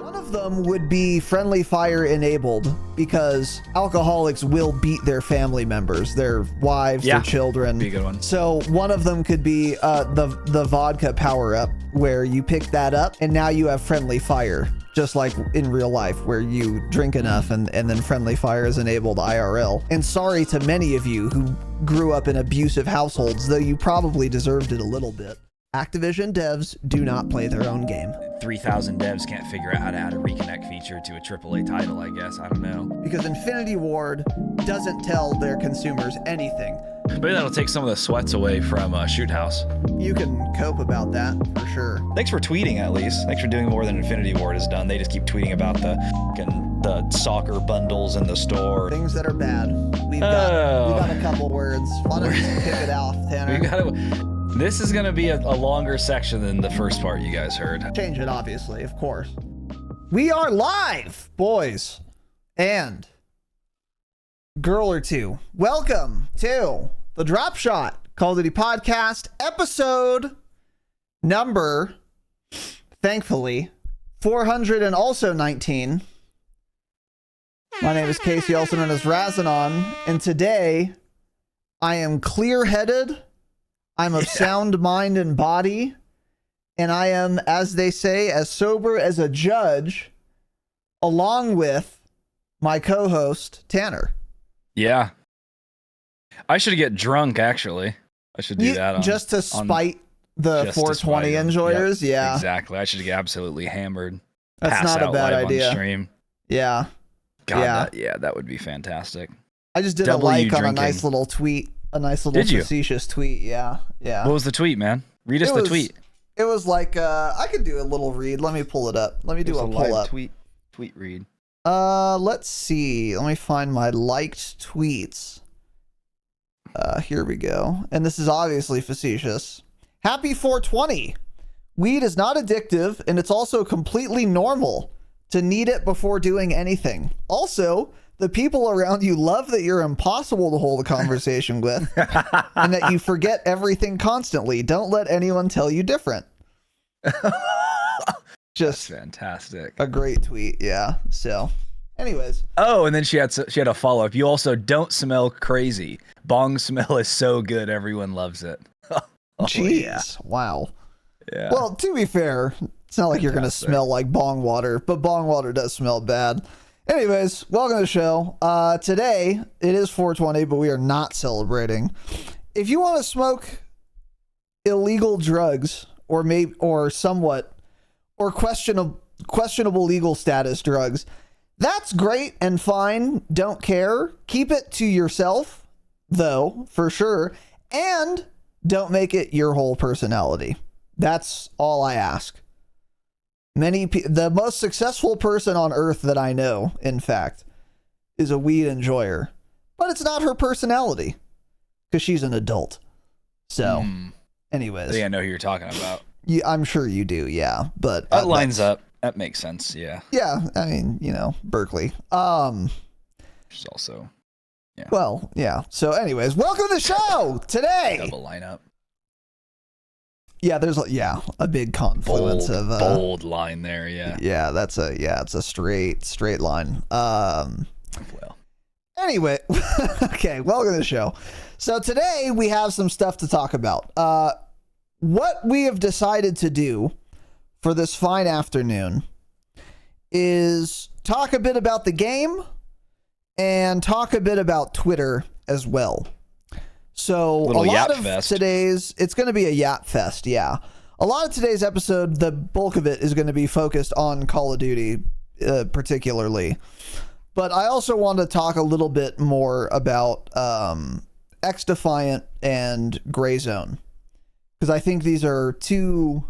One of them would be friendly fire enabled because alcoholics will beat their family members, their wives, their children. Be a good one. So one of them could be the vodka power up, where you pick that up and now you have friendly fire, just like in real life where you drink enough and then friendly fire is enabled IRL. And sorry to many of you who grew up in abusive households, though you probably deserved it a little bit. Activision devs do not play their own game. 3,000 devs can't figure out how to add a reconnect feature to a AAA title, I guess. I don't know. Because Infinity Ward doesn't tell their consumers anything. Maybe that'll take some of the sweats away from Shoot House. You can cope about that, for sure. Thanks for tweeting, at least. Thanks for doing more than Infinity Ward has done. They just keep tweeting about the soccer bundles in the store. Things that are bad. We've got a couple words. Why don't you kick it off, Tanner? This is going to be a longer section than the first part you guys heard. Change it, obviously, of course. We are live, boys and girl or two. Welcome to the Dropshot Call of Duty Podcast, episode number, thankfully, 419. My name is Casey, also known as Razinon, and today I am clear-headed. I'm of sound mind and body, and I am, as they say, as sober as a judge, along with my co-host, Tanner. Yeah. I should get drunk, actually. I should do that. Just to spite the 420 enjoyers? Yep, yeah. Exactly. I should get absolutely hammered. That's not a bad idea. On stream. Yeah. God, that would be fantastic. I just did a like on a nice little tweet. A nice little facetious tweet. Yeah. What was the tweet, man? Read us the tweet. It was like, I could do a little read. Let me pull it up. Let me do a pull up. Tweet read. Let's see. Let me find my liked tweets. Here we go. And this is obviously facetious. Happy 420. Weed is not addictive, and it's also completely normal to need it before doing anything. Also, the people around you love that you're impossible to hold a conversation with and that you forget everything constantly. Don't let anyone tell you different. Just That's fantastic. A great tweet. Yeah. So anyways. Oh, and then she had a follow-up. You also don't smell crazy. Bong smell is so good. Everyone loves it. Jeez. Yeah. Wow. Yeah. Well, to be fair, it's not like you're going to smell like bong water, but bong water does smell bad. Anyways, welcome to the show. Today, it is 420, but we are not celebrating. If you want to smoke illegal drugs or questionable legal status drugs, that's great and fine. Don't care. Keep it to yourself, though, for sure. And don't make it your whole personality. That's all I ask. The most successful person on earth that I know, in fact, is a weed enjoyer, but it's not her personality because she's an adult. So, anyways, I think I know who you're talking about. I'm sure you do. Yeah, but that lines up. That makes sense. Yeah. Yeah. I mean, Berkeley. Which is also, yeah. Well, yeah. So, anyways, welcome to the show today. Double lineup. Yeah, there's a big confluence of bold line there. Yeah. Yeah, it's a straight line. Well. Anyway, okay, welcome to the show. So today we have some stuff to talk about. What we have decided to do for this fine afternoon is talk a bit about the game and talk a bit about Twitter as well. So a lot of today's, it's going to be a yap fest. Yeah. A lot of today's episode, the bulk of it is going to be focused on Call of Duty, particularly. But I also want to talk a little bit more about XDefiant and Warzone, because I think these are two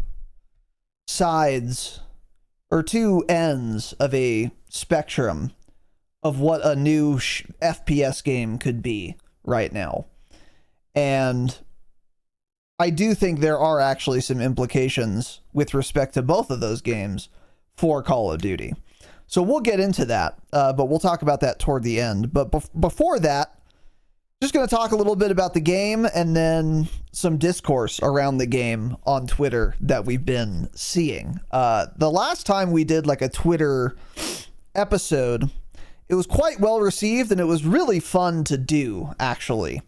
sides or two ends of a spectrum of what a new FPS game could be right now. And I do think there are actually some implications with respect to both of those games for Call of Duty. So we'll get into that, but we'll talk about that toward the end. But before that, just going to talk a little bit about the game and then some discourse around the game on Twitter that we've been seeing. The last time we did like a Twitter episode, it was quite well received and it was really fun to do, actually.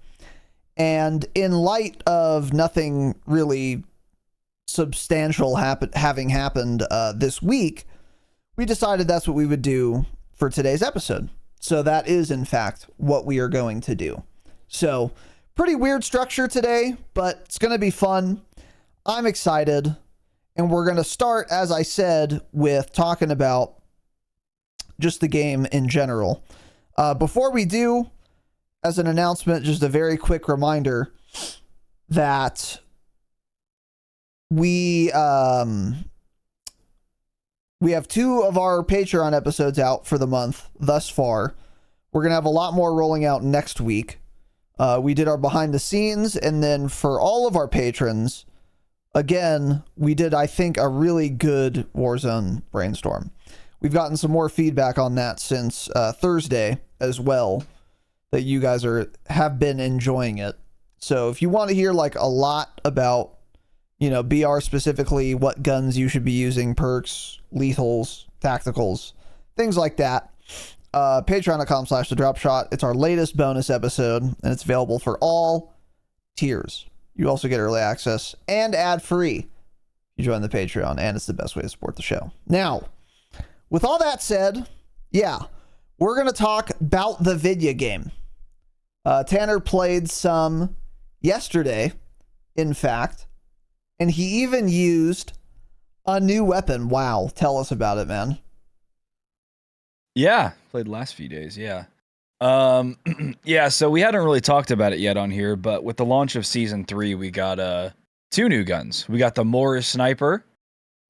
And in light of nothing really substantial having happened this week, we decided that's what we would do for today's episode. So that is, in fact, what we are going to do. So, pretty weird structure today, but it's going to be fun. I'm excited. And we're going to start, as I said, with talking about just the game in general. Before we do, as an announcement, just a very quick reminder that we have 2 of our Patreon episodes out for the month thus far. We're going to have a lot more rolling out next week. We did our behind the scenes, and then for all of our patrons, again, we did, I think, a really good Warzone brainstorm. We've gotten some more feedback on that since Thursday as well, that you guys have been enjoying it. So if you want to hear like a lot about, BR specifically, what guns you should be using, perks, lethals, tacticals, things like that, patreon.com/thedropshot. It's our latest bonus episode, and it's available for all tiers. You also get early access and ad-free if you join the Patreon, and it's the best way to support the show. Now, with all that said, we're going to talk about the video game. Tanner played some yesterday, in fact, and he even used a new weapon. Wow. Tell us about it, man. Yeah, played the last few days, yeah. So we hadn't really talked about it yet on here, but with the launch of Season 3, we got 2 new guns. We got the Morris Sniper,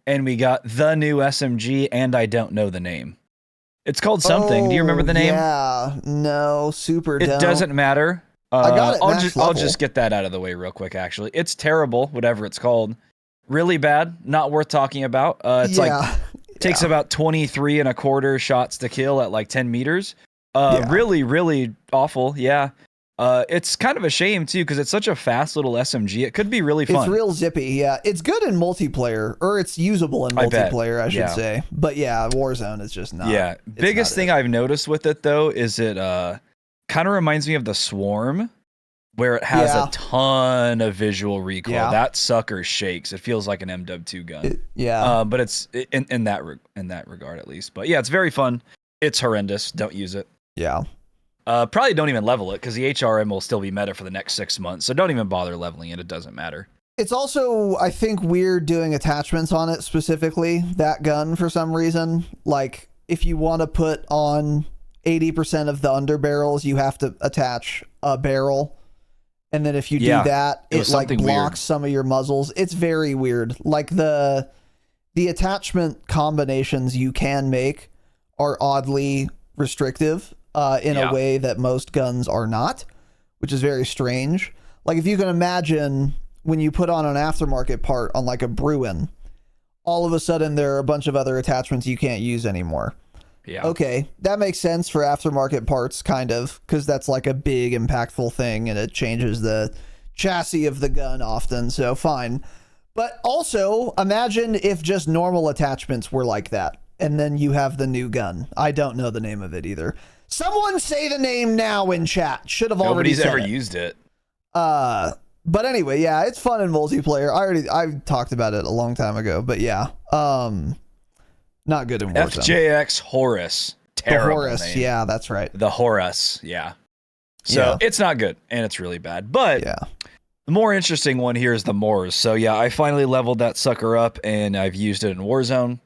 and we got the new SMG, and I don't know the name. It's called something. Do you remember the name? Yeah, no, super It don't. doesn't matter. I got it I'll just get that out of the way real quick, actually. It's terrible, whatever it's called. Really bad, not worth talking about. Takes about 23 and a quarter shots to kill at like 10 meters. Really, really awful. Yeah. It's kind of a shame too, because it's such a fast little SMG. It could be really fun. It's real zippy. Yeah. It's good in multiplayer, or it's usable in multiplayer, I should say. But yeah, Warzone is just not. Yeah. Biggest thing I've noticed with it though, is it kind of reminds me of the Swarm, where it has a ton of visual recoil. Yeah. That sucker shakes. It feels like an MW2 gun. But it's in that regard at least. But yeah, it's very fun. It's horrendous. Don't use it. Yeah. Probably don't even level it, because the HRM will still be meta for the next 6 months. So don't even bother leveling it. It doesn't matter. It's also, I think, weird doing attachments on it specifically, that gun, for some reason. Like, if you want to put on 80% of the underbarrels, you have to attach a barrel. And then if you do that, it like blocks weird. Some of your muzzles. It's very weird. Like the attachment combinations you can make are oddly restrictive in a way that most guns are not, which is very strange. Like if you can imagine when you put on an aftermarket part on like a Bruin, all of a sudden there are a bunch of other attachments you can't use anymore. Yeah. Okay, that makes sense for aftermarket parts, kind of, because that's like a big, impactful thing, and it changes the chassis of the gun often, so fine. But also, imagine if just normal attachments were like that, and then you have the new gun. I don't know the name of it either. Someone say the name now in chat. Should have already said it. Nobody's ever used it. But anyway, yeah, it's fun in multiplayer. I talked about it a long time ago, but yeah. Not good in Warzone. FJX Horus. Terrible the Horus, name. yeah, that's right. The Horus, yeah. So it's not good, and it's really bad. But the more interesting one here is the Moors. So yeah, I finally leveled that sucker up, and I've used it in Warzone.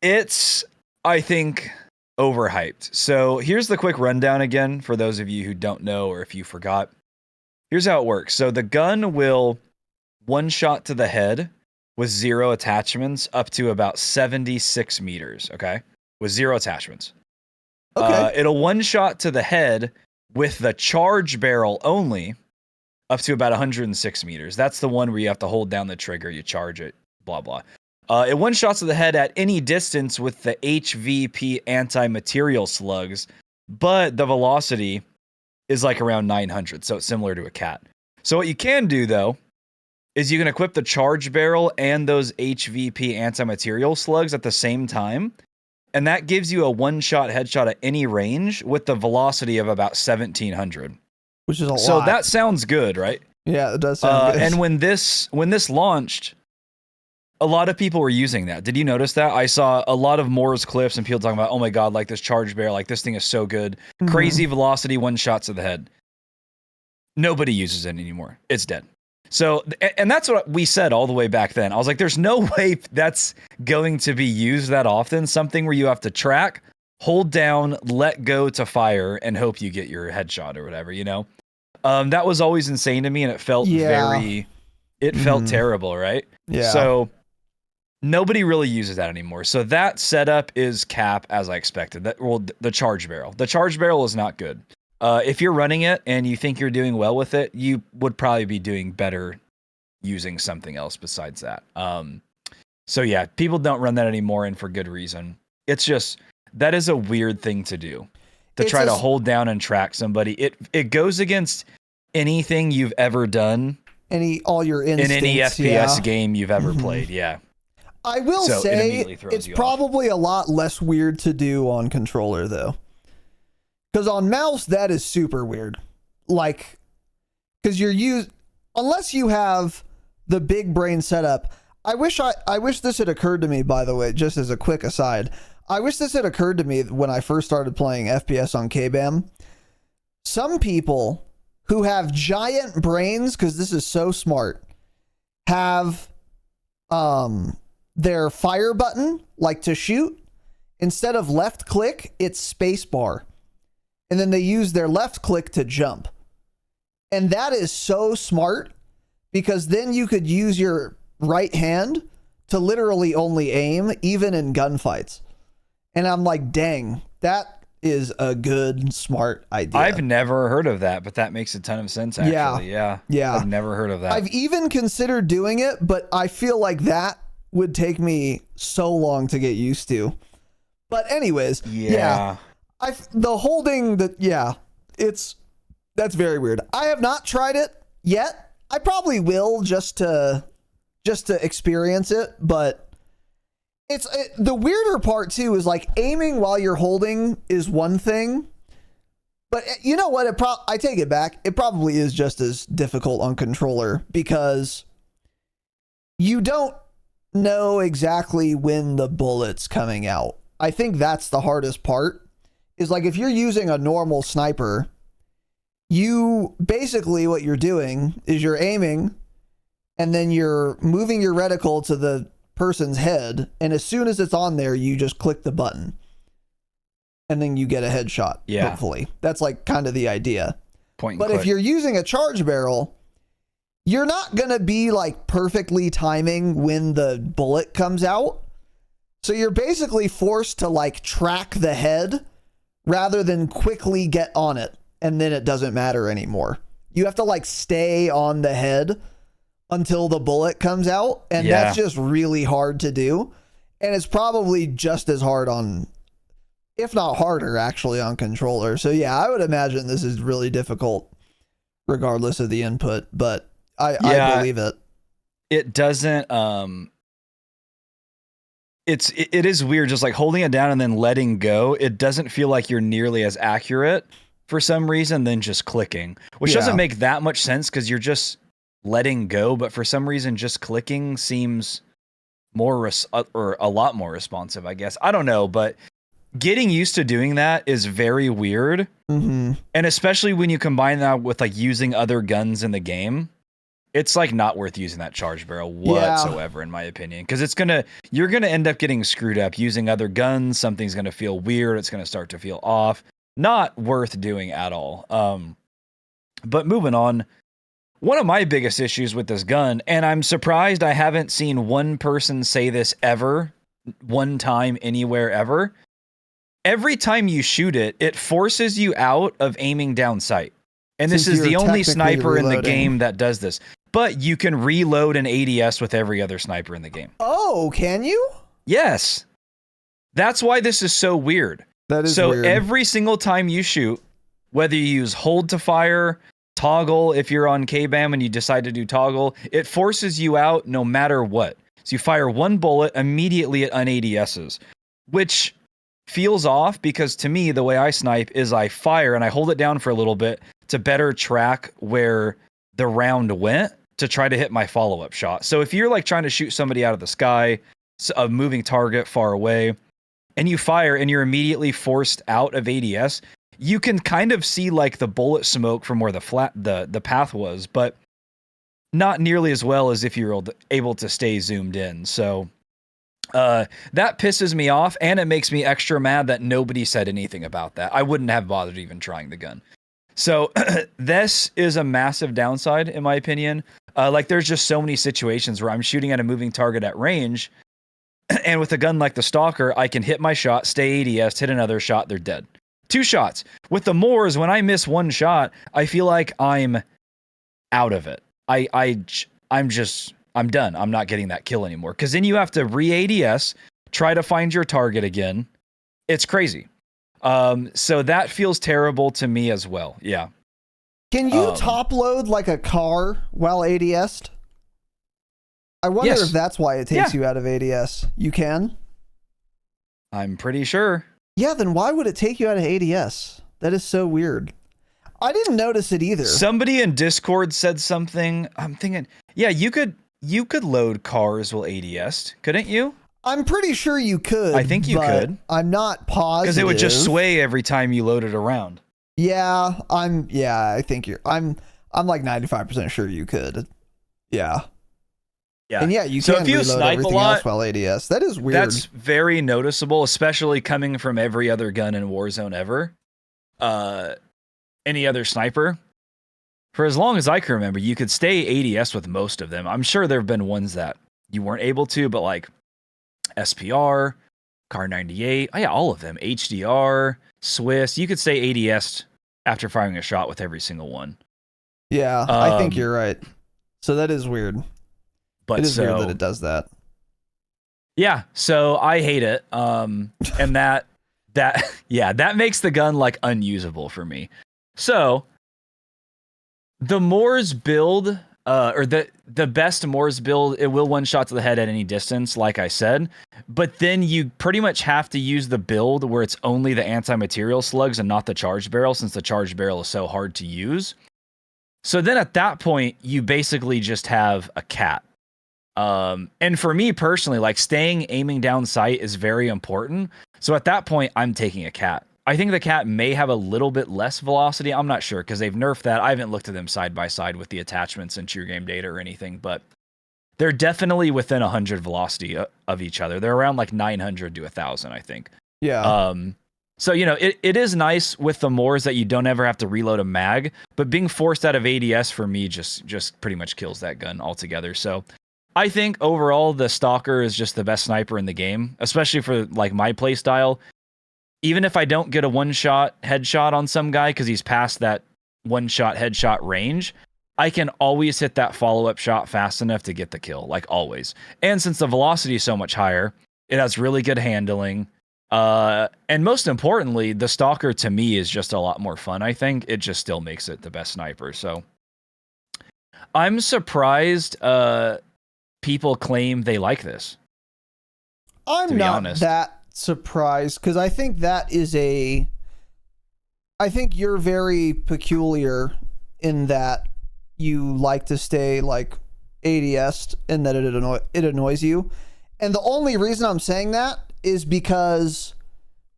It's, I think, overhyped. So here's the quick rundown again for those of you who don't know or if you forgot. Here's how it works. So the gun will one shot to the head with 0 attachments up to about 76 meters, okay? With 0 attachments. Okay. It'll one shot to the head with the charge barrel only up to about 106 meters. That's the one where you have to hold down the trigger, you charge it, blah, blah. It one shots to the head at any distance with the HVP anti-material slugs, but the velocity is like around 900. So it's similar to a cat. So what you can do though, is you can equip the charge barrel and those HVP anti-material slugs at the same time. And that gives you a one-shot headshot at any range with the velocity of about 1700. Which is a lot. So that sounds good, right? Yeah, it does sound good. And when this launched, a lot of people were using that. Did you notice that? I saw a lot of Moore's clips and people talking about, oh my God, like this charge barrel, like this thing is so good. Crazy velocity, one shots to the head. Nobody uses it anymore. It's dead. So, and that's what we said all the way back then. I was like, there's no way that's going to be used that often. Something where you have to track, hold down, let go to fire, and hope you get your headshot or whatever, you know? That was always insane to me, and it felt felt terrible, right? Yeah. So nobody really uses that anymore. So that setup is cap as I expected. The charge barrel. The charge barrel is not good. If you're running it and you think you're doing well with it, you would probably be doing better using something else besides that. So yeah, people don't run that anymore, and for good reason. It's just, that is a weird thing to do, to try to hold down and track somebody. It goes against anything you've ever done. All your instincts, in any FPS game you've ever played. Yeah. I will say it's probably a lot less weird to do on controller though. Because on mouse, that is super weird. Like, because unless you have the big brain setup. I wish this had occurred to me, by the way, just as a quick aside. I wish this had occurred to me when I first started playing FPS on KBAM. Some people who have giant brains, because this is so smart, have their fire button, like to shoot, instead of left click, it's space bar. And then they use their left click to jump. And that is so smart, because then you could use your right hand to literally only aim, even in gunfights. And I'm like, dang, that is a good, smart idea. I've never heard of that, but that makes a ton of sense, actually. Yeah. I've never heard of that. I've even considered doing it, but I feel like that would take me so long to get used to. But anyways, that's very weird. I have not tried it yet. I probably will just to experience it, but the weirder part too is like aiming while you're holding is one thing, but you know what? I take it back. It probably is just as difficult on controller, because you don't know exactly when the bullet's coming out. I think that's the hardest part. Is like if you're using a normal sniper, you basically, what you're doing is you're aiming and then you're moving your reticle to the person's head, and as soon as it's on there, you just click the button and then you get a headshot. Hopefully that's like kind of the idea. But if you're using a charge barrel, you're not gonna be like perfectly timing when the bullet comes out, so you're basically forced to like track the head rather than quickly get on it, and then it doesn't matter anymore. You have to like stay on the head until the bullet comes out, and that's just really hard to do. And it's probably just as hard on, if not harder actually, on controller. So yeah, I would imagine this is really difficult regardless of the input, but I believe it. It doesn't, it is weird, just like holding it down and then letting go. It doesn't feel like you're nearly as accurate for some reason than just clicking, which doesn't make that much sense because you're just letting go. But for some reason, just clicking seems more or a lot more responsive, I guess. I don't know, but getting used to doing that is very weird. Mm-hmm. And especially when you combine that with like using other guns in the game, it's like not worth using that charge barrel whatsoever, in my opinion, because you're gonna end up getting screwed up using other guns. Something's gonna feel weird. It's gonna start to feel off. Not worth doing at all. But moving on, one of my biggest issues with this gun, and I'm surprised I haven't seen one person say this ever, one time anywhere ever. Every time you shoot it, it forces you out of aiming down sight. And this is the only sniper in the game that does this. But you can reload an ADS with every other sniper in the game. Oh, can you? Yes. That's why this is so weird. That is weird. Every single time you shoot, whether you use hold to fire, toggle if you're on K-BAM and you decide to do toggle, it forces you out no matter what. So you fire one bullet immediately at un-ADSs, which feels off because to me, the way I snipe is I fire and I hold it down for a little bit to better track where the round went to try to hit my follow-up shot. So if you're like trying to shoot somebody out of the sky, a moving target far away, and you fire and you're immediately forced out of ADS, you can kind of see like the bullet smoke from where the path was, but not nearly as well as if you're able to stay zoomed in. So that pisses me off, and it makes me extra mad that nobody said anything about that. I wouldn't have bothered even trying the gun. So this is a massive downside, in my opinion. Like there's just so many situations where I'm shooting at a moving target at range, and with a gun like the Stalker, I can hit my shot, stay ADS, hit another shot, they're dead. 2 shots. With the Moors, when I miss one shot, I feel like I'm out of it. I'm done. I'm not getting that kill anymore. Because then you have to re-ADS, try to find your target again. It's crazy. So that feels terrible to me as well. Yeah. Can you top load like a car while ADS'd? I wonder if that's why it takes you out of ADS. You can? I'm pretty sure. Yeah, then why would it take you out of ADS? That is so weird. I didn't notice it either. Somebody in Discord said something. I'm thinking, yeah, you could load cars while ADS'd, couldn't you? I'm pretty sure you could. I think you could. I'm not positive. Because it would just sway every time you loaded around. Yeah, I think I'm like 95% sure you could. Yeah. Yeah. And yeah, you so can if you reload snipe everything a lot, else while ADS. That is weird. That's very noticeable, especially coming from every other gun in Warzone ever. Any other sniper. For as long as I can remember, you could stay ADS with most of them. I'm sure there have been ones that you weren't able to, but like SPR, Car 98, oh yeah, all of them. HDR, Swiss, you could stay ADS after firing a shot with every single one. Yeah, I think you're right. So that is weird. But it is weird that it does that. Yeah, so I hate it. And that makes the gun like unusable for me. So the Moors build, or the best Moors build, it will one shot to the head at any distance, like I said. But then you pretty much have to use the build where it's only the anti-material slugs and not the charged barrel, since the charged barrel is so hard to use. So then at that point, you basically just have a cat. And for me personally, like aiming down sight is very important. So at that point, I'm taking a cat. I think the cat may have a little bit less velocity. I'm not sure because they've nerfed that. I haven't looked at them side by side with the attachments and true game data or anything, but they're definitely within 100 velocity of each other. They're around like 900 to 1,000, I think. Yeah. So, you know, it is nice with the Moors that you don't ever have to reload a mag, but being forced out of ADS for me just pretty much kills that gun altogether. So I think overall the Stalker is just the best sniper in the game, especially for like my play style. Even if I don't get a one-shot headshot on some guy because he's past that one-shot headshot range, I can always hit that follow-up shot fast enough to get the kill, like always. And since the velocity is so much higher, it has really good handling. And most importantly, the Stalker to me is just a lot more fun, I think. It just still makes it the best sniper. So I'm surprised people claim they like this. I'm not that surprised because I think I think you're very peculiar in that you like to stay like ADS'd and that it annoys you. And the only reason I'm saying that is because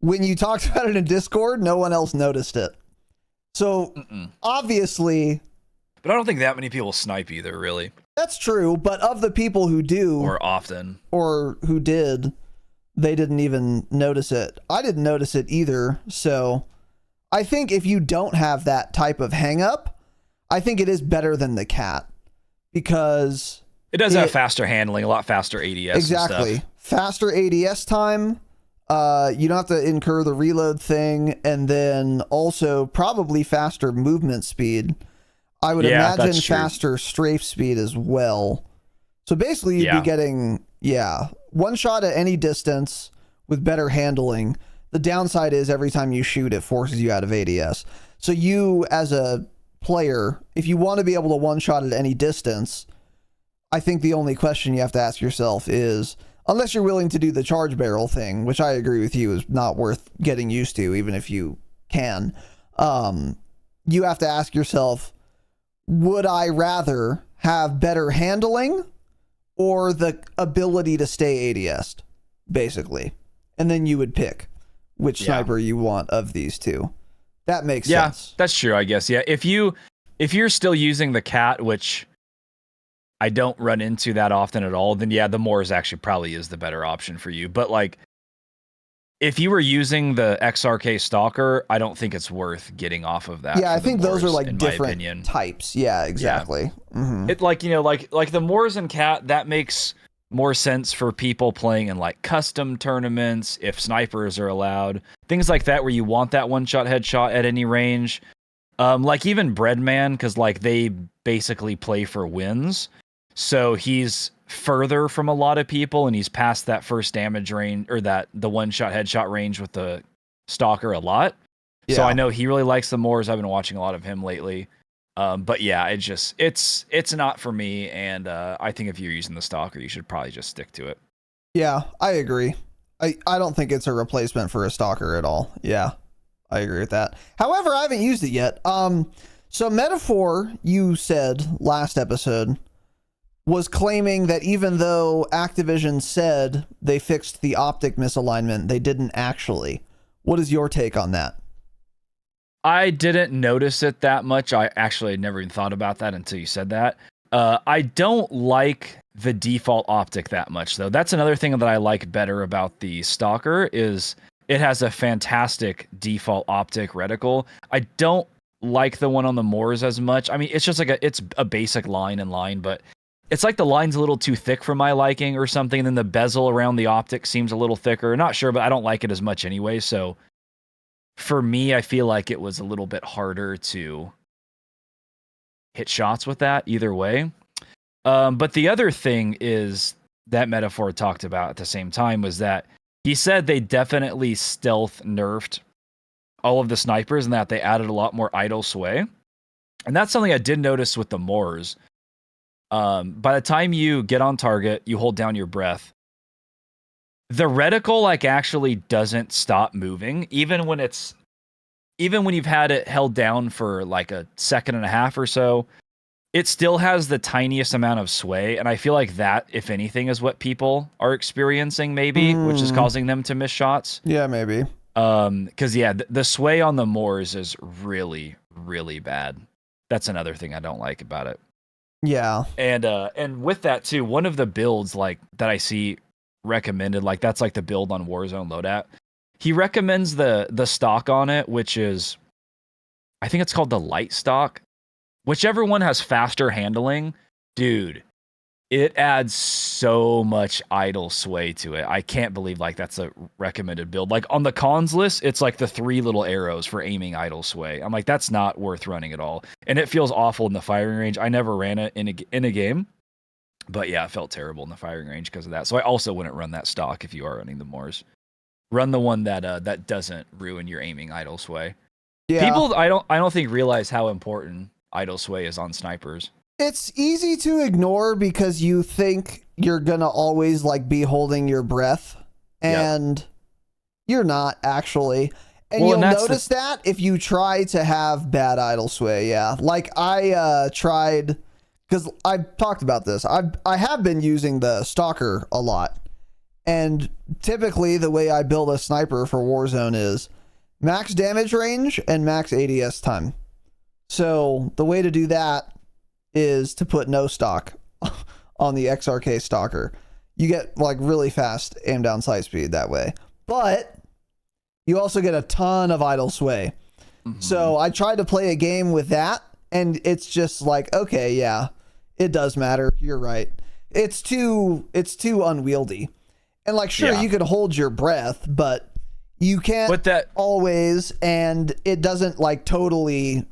when you talked about it in Discord, no one else noticed it. So obviously, but I don't think that many people snipe either, really. That's true, but of the people who do, or often, or who did, they didn't even notice it. I didn't notice it either. So I think if you don't have that type of hang up, I think it is better than the cat because it does have faster handling, a lot faster ADS. Exactly. And stuff. Faster ADS time. You don't have to incur the reload thing, and then also probably faster movement speed. I would imagine faster strafe speed as well. So basically you'd be getting, one shot at any distance with better handling. The downside is every time you shoot, it forces you out of ADS. So you, as a player, if you want to be able to one-shot at any distance, I think the only question you have to ask yourself is, unless you're willing to do the charge barrel thing, which I agree with you is not worth getting used to, even if you can, you have to ask yourself, would I rather have better handling or the ability to stay ADS, basically? And then you would pick which sniper you want of these two. That makes sense. Yeah, that's true, I guess. Yeah, if you're still using the cat, which I don't run into that often at all, then the Moors actually probably is the better option for you. But like, if you were using the XRK Stalker, I don't think it's worth getting off of that. Yeah, I think those are like different types. Yeah, exactly. Yeah. Mm-hmm. It like the Moors and cat, that makes more sense for people playing in like custom tournaments, if snipers are allowed, things like that, where you want that one-shot headshot at any range. Like even Breadman, because like they basically play for wins. So he's further from a lot of people, and he's past that first damage range, or the one-shot headshot range with the Stalker a lot. Yeah. So I know he really likes the Moors. I've been watching a lot of him lately. But yeah, it's not for me, and I think if you're using the Stalker, you should probably just stick to it. Yeah, I agree. I don't think it's a replacement for a Stalker at all. Yeah, I agree with that. However, I haven't used it yet. So Metaphor, you said last episode, was claiming that even though Activision said they fixed the optic misalignment, they didn't actually. What is your take on that? I didn't notice it that much. I actually never even thought about that until you said that. I don't like the default optic that much, though. That's another thing that I like better about the Stalker, is it has a fantastic default optic reticle. I don't like the one on the Moors as much. I mean, it's just like it's a basic line in line, but it's like the line's a little too thick for my liking or something, and then the bezel around the optic seems a little thicker. Not sure, but I don't like it as much anyway, so for me, I feel like it was a little bit harder to hit shots with that either way. But the other thing is that Metaphor talked about at the same time was that he said they definitely stealth nerfed all of the snipers and that they added a lot more idle sway. And that's something I did notice with the Moors. By the time you get on target, you hold down your breath, the reticle like actually doesn't stop moving, even when you've had it held down for like a second and a half or so. It still has the tiniest amount of sway, and I feel like that, if anything, is what people are experiencing, maybe, which is causing them to miss shots. Yeah, maybe. Because the sway on the Moors is really, really bad. That's another thing I don't like about it. Yeah. And with that too, one of the builds like that I see recommended, like that's like the build on Warzone Loadout. He recommends the stock on it, which is, I think it's called the light stock. Whichever one has faster handling, dude, it adds so much idle sway to it. I can't believe like that's a recommended build. Like on the cons list, it's like the 3 little arrows for aiming idle sway. I'm like, that's not worth running at all. And it feels awful in the firing range. I never ran it in a game, but yeah, it felt terrible in the firing range because of that. So I also wouldn't run that stock if you are running the Moors. Run the one that doesn't ruin your aiming idle sway. Yeah. People I don't think realize how important idle sway is on snipers. It's easy to ignore because you think you're gonna always like be holding your breath, and you're not actually. And you'll notice that if you try to have bad idle sway. Yeah, like I tried, because I've talked about this. I have been using the Stalker a lot, and typically the way I build a sniper for Warzone is max damage range and max ADS time. So the way to do that is to put no stock on the XRK Stalker. You get like really fast aim down sight speed that way, but you also get a ton of idle sway. Mm-hmm. So I tried to play a game with that, and it's just like, okay, yeah, it does matter. You're right. It's too unwieldy. And like, sure, you could hold your breath, but you can't always, and it doesn't like totally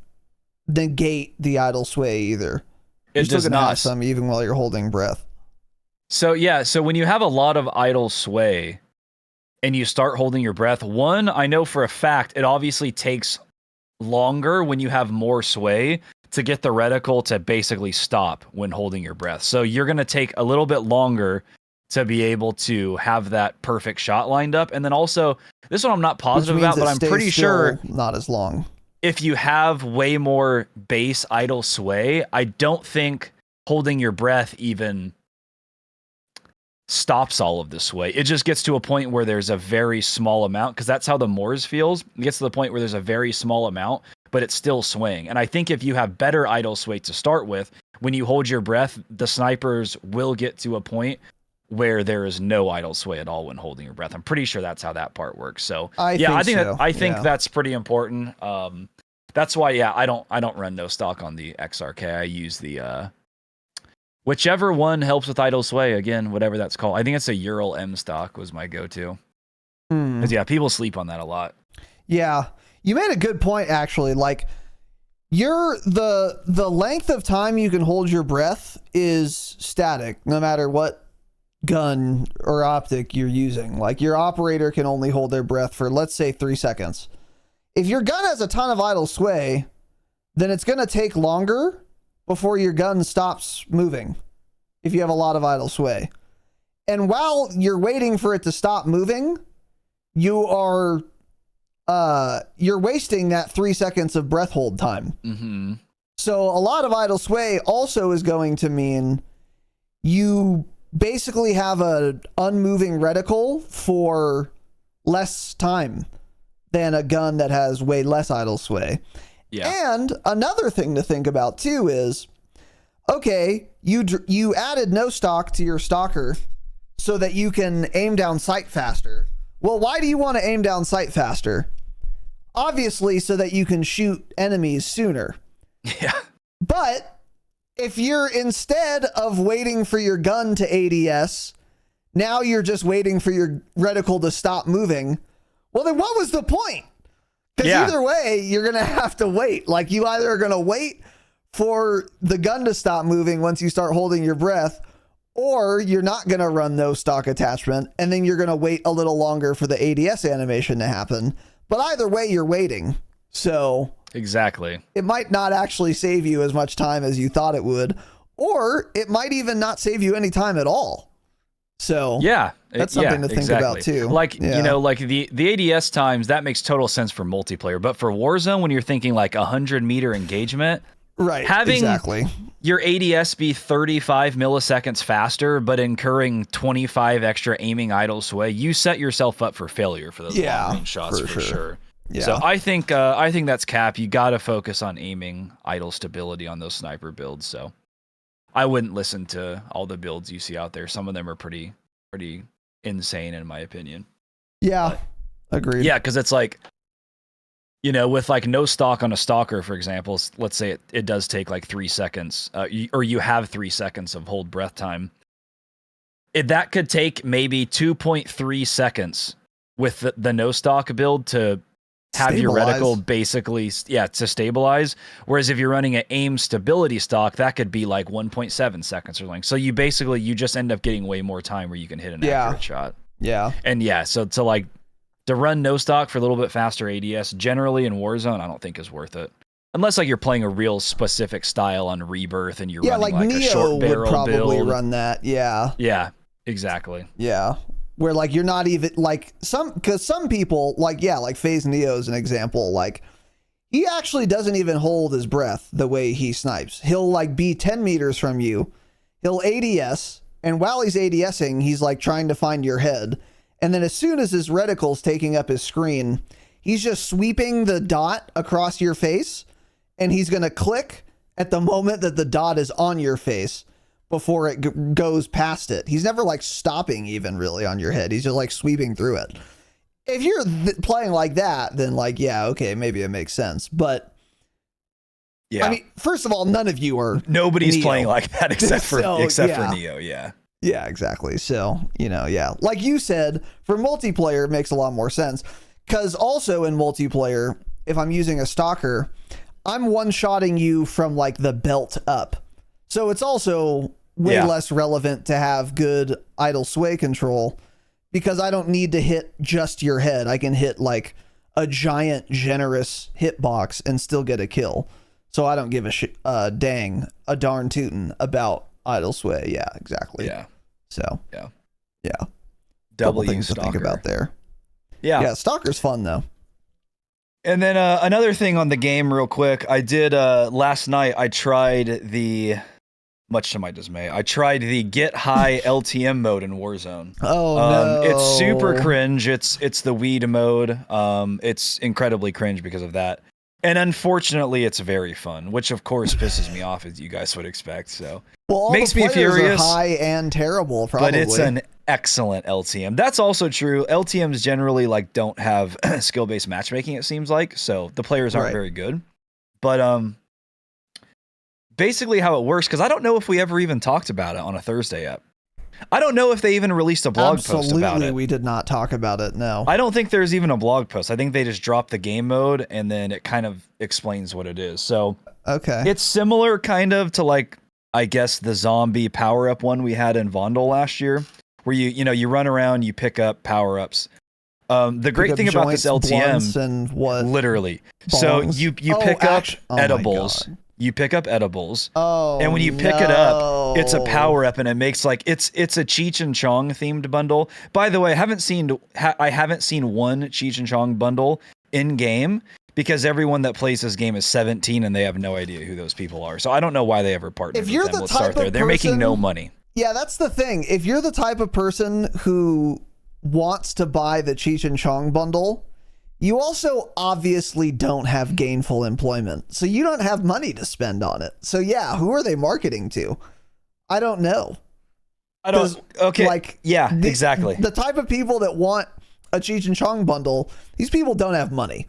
negate the idle sway either. You're still gonna have some even while you're holding breath. So when you have a lot of idle sway and you start holding your breath, one, I know for a fact it obviously takes longer when you have more sway to get the reticle to basically stop when holding your breath. So you're going to take a little bit longer to be able to have that perfect shot lined up. And then also, this one I'm not positive about, but I'm pretty sure not as long. If you have way more base idle sway, I don't think holding your breath even stops all of the sway. It just gets to a point where there's a very small amount, because that's how the Moors feels. It gets to the point where there's a very small amount, but it's still swaying. And I think if you have better idle sway to start with, when you hold your breath, the snipers will get to a point where there is no idle sway at all when holding your breath. I'm pretty sure that's how that part works. So I think that's pretty important. That's why, I don't run no stock on the XRK. I use the whichever one helps with idle sway. Again, whatever that's called. I think it's a Ural M stock was my go-to. Because people sleep on that a lot. Yeah, you made a good point actually. Like the length of time you can hold your breath is static, no matter what gun or optic you're using. Like your operator can only hold their breath for, let's say, 3 seconds. If your gun has a ton of idle sway, then it's going to take longer before your gun stops moving if you have a lot of idle sway. And while you're waiting for it to stop moving, you're wasting that 3 seconds of breath hold time. So a lot of idle sway also is going to mean you basically have an unmoving reticle for less time than a gun that has way less idle sway. Yeah. And another thing to think about too is, okay, you added no stock to your stalker so that you can aim down sight faster. Well, why do you want to aim down sight faster? Obviously, so that you can shoot enemies sooner. Yeah. But if you're, instead of waiting for your gun to ADS, now you're just waiting for your reticle to stop moving, well, then what was the point? Because either way, you're going to have to wait. Like, you either are going to wait for the gun to stop moving once you start holding your breath, or you're not going to run no stock attachment, and then you're going to wait a little longer for the ADS animation to happen. But either way, you're waiting. So exactly, it might not actually save you as much time as you thought it would, or it might even not save you any time at all. So that's something to think about too. Like, you know, like the ADS times, that makes total sense for multiplayer, but for Warzone, when you're thinking like 100-meter engagement, right? Having your ADS be 35 milliseconds faster, but incurring 25 extra aiming idle sway, you set yourself up for failure for those long-range shots for sure. Yeah. So I think that's cap. You got to focus on aiming idle stability on those sniper builds. So I wouldn't listen to all the builds you see out there. Some of them are pretty insane in my opinion. Yeah, agreed. Yeah, because it's like, you know, with like no stock on a stalker, for example, let's say it does take like 3 seconds, or you have 3 seconds of hold breath time. That could take maybe 2.3 seconds with the no stock build to have your reticle basically, to stabilize. Whereas if you're running an aim stability stock, that could be like 1.7 seconds or something. So you just end up getting way more time where you can hit an accurate shot. Yeah. And so to run no stock for a little bit faster ADS generally in Warzone, I don't think is worth it. Unless like you're playing a real specific style on Rebirth and you're running like Neo a short barrel would probably build. run that. Yeah. Yeah, exactly. Yeah. Where like you're not even like because some people like FaZe Neo is an example. Like he actually doesn't even hold his breath the way he snipes. He'll like be 10 meters from you. He'll ADS, and while he's ADSing, he's like trying to find your head. And then as soon as his reticle's taking up his screen, he's just sweeping the dot across your face, and he's going to click at the moment that the dot is on your face before it goes past it. He's never like stopping even really on your head. He's just like sweeping through it. If you're playing like that, then like, okay, maybe it makes sense. But I mean, first of all, none of you are. Nobody's Neo. Playing like that except for Neo. Yeah. Yeah, exactly. So, like you said, for multiplayer, it makes a lot more sense. Because also in multiplayer, if I'm using a stalker, I'm one-shotting you from like the belt up. So it's also way less relevant to have good idle sway control, because I don't need to hit just your head. I can hit like a giant generous hitbox and still get a kill. So I don't give a a darn tootin' about idle sway. Yeah, exactly. Yeah. So yeah. Couple things to think about there. Yeah, Stalker's fun though. And then another thing on the game real quick, I did last night, I tried much to my dismay, I tried the get high LTM mode in Warzone. Oh no. It's super cringe. It's the weed mode. It's incredibly cringe because of that. And unfortunately, it's very fun, which of course pisses me off, as you guys would expect. So all makes the me furious. Are high and terrible, probably. But it's an excellent LTM. That's also true. LTMs generally like don't have skill-based matchmaking, it seems like, so the players aren't very good. But basically how it works, because I don't know if we ever even talked about it on a Thursday app. I don't know if they even released a blog post about it. Absolutely, we did not talk about it, no. I don't think there's even a blog post. I think they just dropped the game mode, and then it kind of explains what it is. So okay, it's similar kind of to like, I guess, the zombie power-up one we had in Vondel last year, where you run around, you pick up power-ups. The great thing about this LTM, and what? Literally, bongs. So you pick up edibles. You pick up edibles, and when you pick it up, it's a power up, and it makes like it's a Cheech and Chong themed bundle. By the way, I haven't seen one Cheech and Chong bundle in game, because everyone that plays this game is 17 and they have no idea who those people are. So I don't know why they ever partnered with them. Let's start there. They're making no money. Yeah, that's the thing. If you're the type of person who wants to buy the Cheech and Chong bundle, you also obviously don't have gainful employment, so you don't have money to spend on it. So yeah, who are they marketing to? I don't know. Okay. Like, yeah, exactly. The type of people that want a Cheech and Chong bundle, these people don't have money.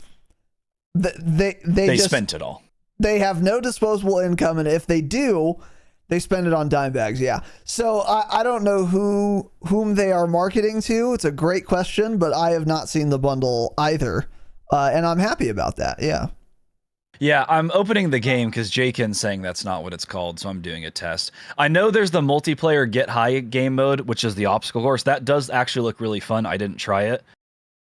They just spent it all. They have no disposable income, and if they do, they spend it on dime bags. Yeah. So I don't know whom they are marketing to. It's a great question, but I have not seen the bundle either. And I'm happy about that. Yeah. Yeah, I'm opening the game because Jaken's saying that's not what it's called, so I'm doing a test. I know there's the multiplayer Get High game mode, which is the obstacle course. That does actually look really fun. I didn't try it.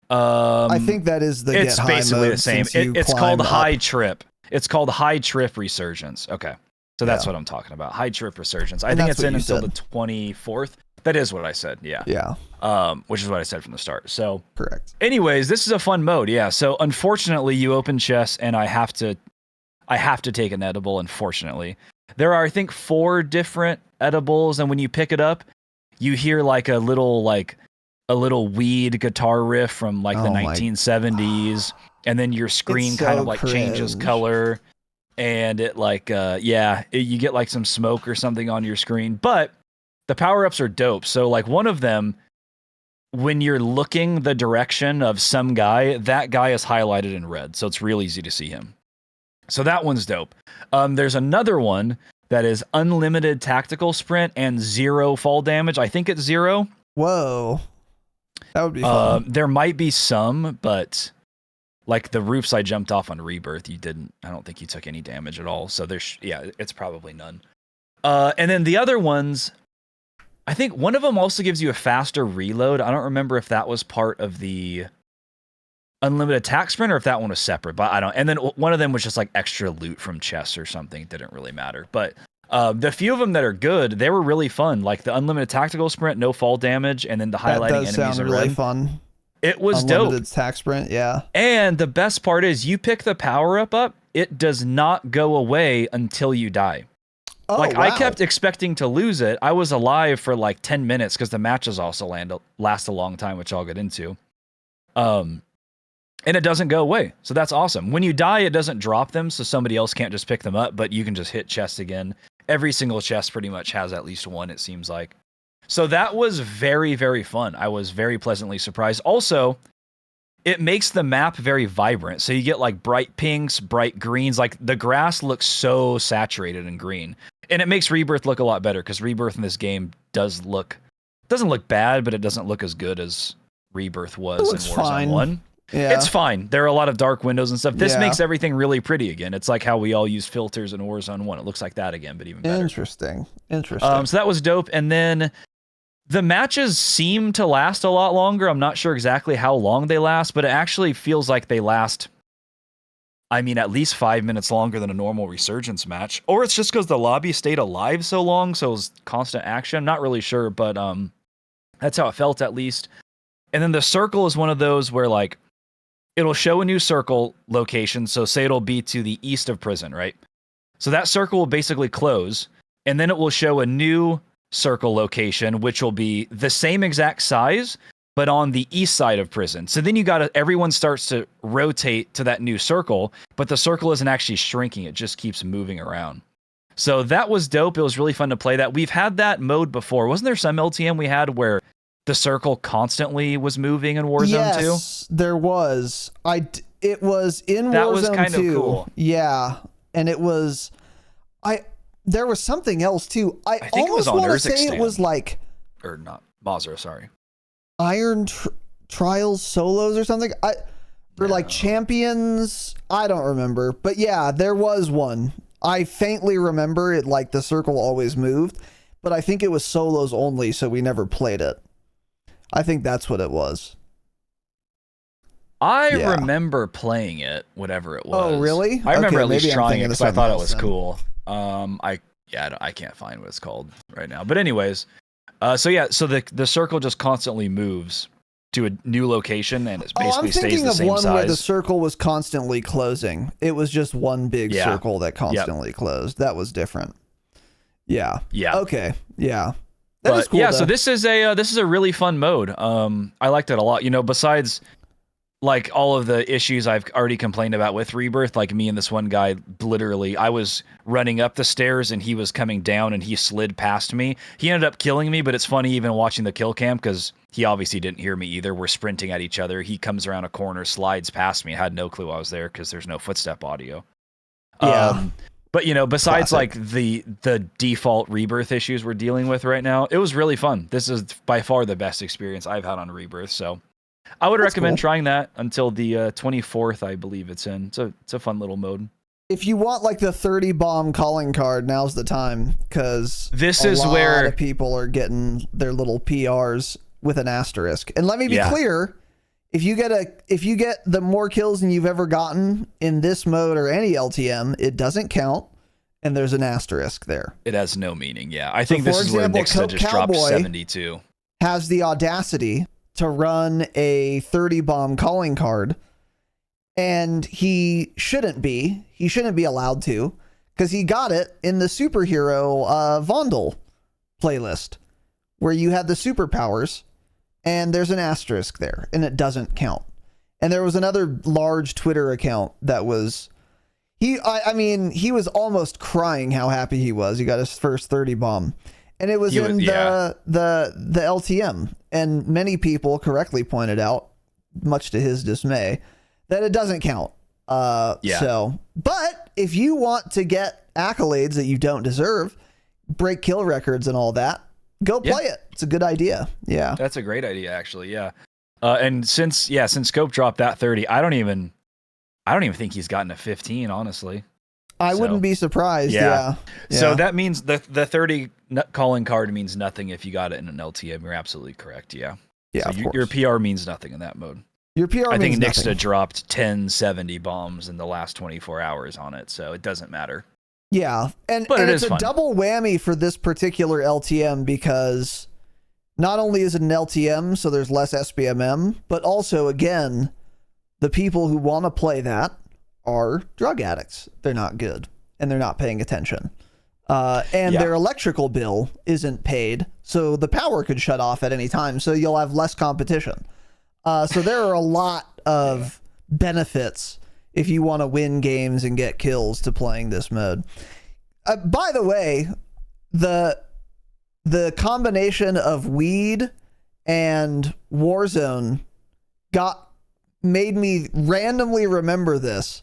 I think that is the Get High mode. It's basically the same. It's called High Trip. It's called High Trip Resurgence. Okay. So that's what I'm talking about. High Trip Resurgence. I think it's in until the 24th. That is what I said. Yeah. Yeah. Which is what I said from the start. So correct. Anyways, this is a fun mode. Yeah. So unfortunately, you open chests, and I have to take an edible. Unfortunately, there are, I think, 4 different edibles, and when you pick it up, you hear like a little weed guitar riff from like the 1970s, and then your screen kind of like changes color. And it like, you get like some smoke or something on your screen, but the power-ups are dope. So like one of them, when you're looking the direction of some guy, that guy is highlighted in red. So it's real easy to see him. So that one's dope. There's another one that is unlimited tactical sprint and 0 fall damage. I think it's 0. Whoa. That would be fun. There might be some, but like the roofs I jumped off on Rebirth, I don't think you took any damage at all. So it's probably none. And then the other ones, I think one of them also gives you a faster reload. I don't remember if that was part of the unlimited attack sprint or if that one was separate, but I don't. And then one of them was just like extra loot from chests or something. It didn't really matter. But the few of them that are good, they were really fun. Like the unlimited tactical sprint, no fall damage, and then the highlighting enemies in really red. Fun. It was unlimited dope. Attack sprint, yeah. And the best part is you pick the power up, it does not go away until you die. Oh, like wow. I kept expecting to lose it. I was alive for like 10 minutes because the matches also last a long time, which I'll get into. And it doesn't go away. So that's awesome. When you die, it doesn't drop them, so somebody else can't just pick them up, but you can just hit chests again. Every single chest pretty much has at least one, it seems like. So that was very, very fun. I was very pleasantly surprised. Also, it makes the map very vibrant. So you get like bright pinks, bright greens. Like the grass looks so saturated in green. And it makes Rebirth look a lot better because Rebirth in this game doesn't look bad, but it doesn't look as good as Rebirth was in Warzone 1. Yeah. It's fine. There are a lot of dark windows and stuff. This makes everything really pretty again. It's like how we all use filters in Warzone 1. It looks like that again, but even better. Interesting. So that was dope. And then The matches seem to last a lot longer. I'm not sure exactly how long they last, but it actually feels like they last, I mean, at least 5 minutes longer than a normal Resurgence match. Or it's just because the lobby stayed alive so long, so it was constant action. I'm not really sure, but that's how it felt at least. And then the circle is one of those where, like, it'll show a new circle location. So say it'll be to the east of prison, right? So that circle will basically close, and then it will show a new circle location, which will be the same exact size, but on the east side of prison. So then everyone starts to rotate to that new circle, but the circle isn't actually shrinking. It just keeps moving around. So that was dope. It was really fun to play that. We've had that mode before. Wasn't there some LTM we had where the circle constantly was moving in Warzone 2? Yes, there was. It was in that Warzone was kind 2. Of cool. Yeah, and it was... There was something else too. I think almost want to say Urzikstan. It was like... Or not. Mazra, sorry. Iron Trials Solos or something. Or like Champions. I don't remember. But yeah, there was one. I faintly remember it, like the circle always moved. But I think it was solos only, so we never played it. I think that's what it was. I remember playing it, whatever it was. Oh, really? I remember at least trying it because I thought it was cool. I can't find what it's called right now. But anyways, so the circle just constantly moves to a new location, and it basically stays the same size. I'm thinking of one where the circle was constantly closing. It was just one big circle that constantly closed. That was different. Yeah. Yeah. Okay. Yeah. That is cool, yeah. So this is a really fun mode. I liked it a lot. You know, besides like all of the issues I've already complained about with Rebirth, like me and this one guy, literally, I was running up the stairs and he was coming down and he slid past me. He ended up killing me, but it's funny even watching the kill cam because he obviously didn't hear me either. We're sprinting at each other. He comes around a corner, slides past me. I had no clue I was there because there's no footstep audio. Yeah. But, you know, besides like the default Rebirth issues we're dealing with right now, it was really fun. This is by far the best experience I've had on Rebirth, so I would recommend trying that until the 24th, I believe it's in. It's a fun little mode. If you want like the 30 bomb calling card, now's the time, because this is where a lot of people are getting their little PRs with an asterisk. And let me be clear, if you get the more kills than you've ever gotten in this mode or any LTM, it doesn't count, and there's an asterisk there. It has no meaning. Yeah, I think this is where Nixa just dropped 72. Has the audacity to run a 30 bomb calling card, and he shouldn't be allowed to, because he got it in the superhero Vondel playlist where you had the superpowers, and there's an asterisk there and it doesn't count. And there was another large Twitter account that was he was almost crying how happy he was. He got his first 30 bomb. And it was the LTM, and many people correctly pointed out, much to his dismay, that it doesn't count. So, but if you want to get accolades that you don't deserve, break kill records and all that, go play it. It's a good idea. Yeah, that's a great idea, actually. Yeah, and since Scope dropped that 30, I don't even think he's gotten a 15, honestly. I wouldn't be surprised. Yeah. So that means the 30 calling card means nothing if you got it in an LTM. You're absolutely correct. Yeah. Yeah. So your PR means nothing in that mode. Your PR I think means Nixa dropped 1070 bombs in the last 24 hours on it, so it doesn't matter. Yeah. And it's a double whammy for this particular LTM, because not only is it an LTM, so there's less SBMM, but also, again, the people who want to play that are drug addicts. They're not good, and they're not paying attention. Their electrical bill isn't paid, so the power could shut off at any time, so you'll have less competition. So there are a lot of benefits if you want to win games and get kills to playing this mode. By the way, the combination of weed and Warzone made me randomly remember this.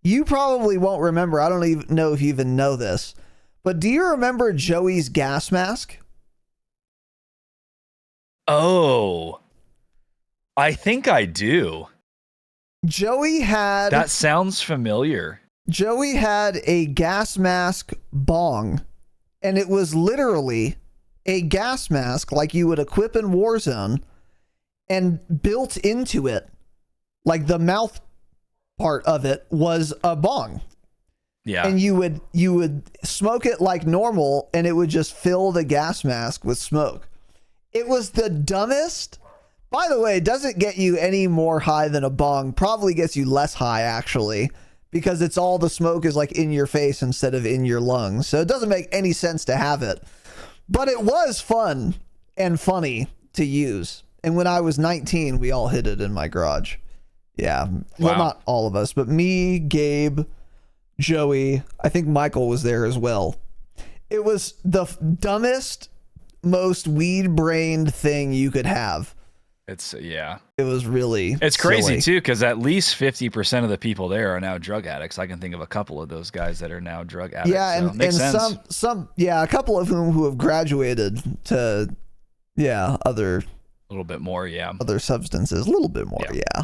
You probably won't remember. I don't even know if you even know this. But do you remember Joey's gas mask? Oh, I think I do. That sounds familiar. Joey had a gas mask bong, and it was literally a gas mask like you would equip in Warzone, and built into it, like the mouth part of it, was a bong. Yeah. And you would smoke it like normal, and it would just fill the gas mask with smoke. It was the dumbest. By the way, it doesn't get you any more high than a bong. Probably gets you less high, actually, because it's all the smoke is like in your face instead of in your lungs. So it doesn't make any sense to have it. But it was fun and funny to use. And when I was 19, we all hid it in my garage. Yeah. Well, not all of us, but me, Gabe, Joey, I think Michael was there as well. It was the dumbest, most weed-brained thing you could have. It's yeah. It was really It's crazy silly. too, because at least 50% of the people there are now drug addicts. I can think of a couple of those guys that are now drug addicts. Yeah, so and sense. some a couple of whom who have graduated to other A little bit more, yeah. other substances, a little bit more, yeah.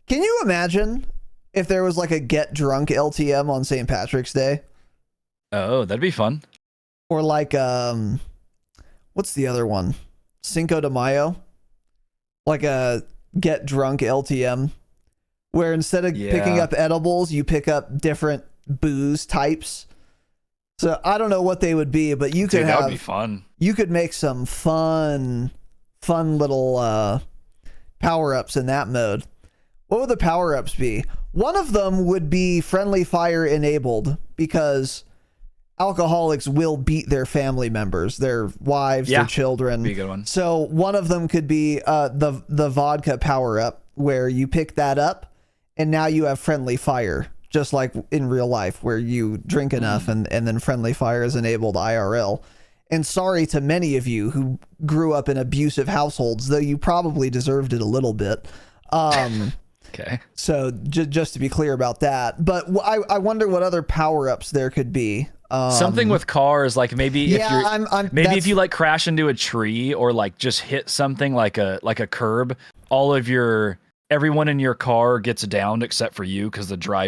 Can you imagine if there was like a get drunk LTM on St. Patrick's Day? Oh, that'd be fun. Or like what's the other one? Cinco de Mayo, like a get drunk LTM, where instead of picking up edibles, you pick up different booze types. So I don't know what they would be, but you could that would be fun. You could make some fun little power-ups in that mode. What would the power-ups be? One of them would be friendly fire enabled, because alcoholics will beat their family members, their wives, their children. Be a good one. So one of them could be the vodka power up, where you pick that up and now you have friendly fire, just like in real life, where you drink enough and then friendly fire is enabled IRL. And sorry to many of you who grew up in abusive households, though you probably deserved it a little bit. Okay. So just to be clear about that, but I wonder what other power ups there could be. Something with cars, like maybe if you're if you like crash into a tree or like just hit something like a curb, everyone in your car gets downed except for you, because the drunk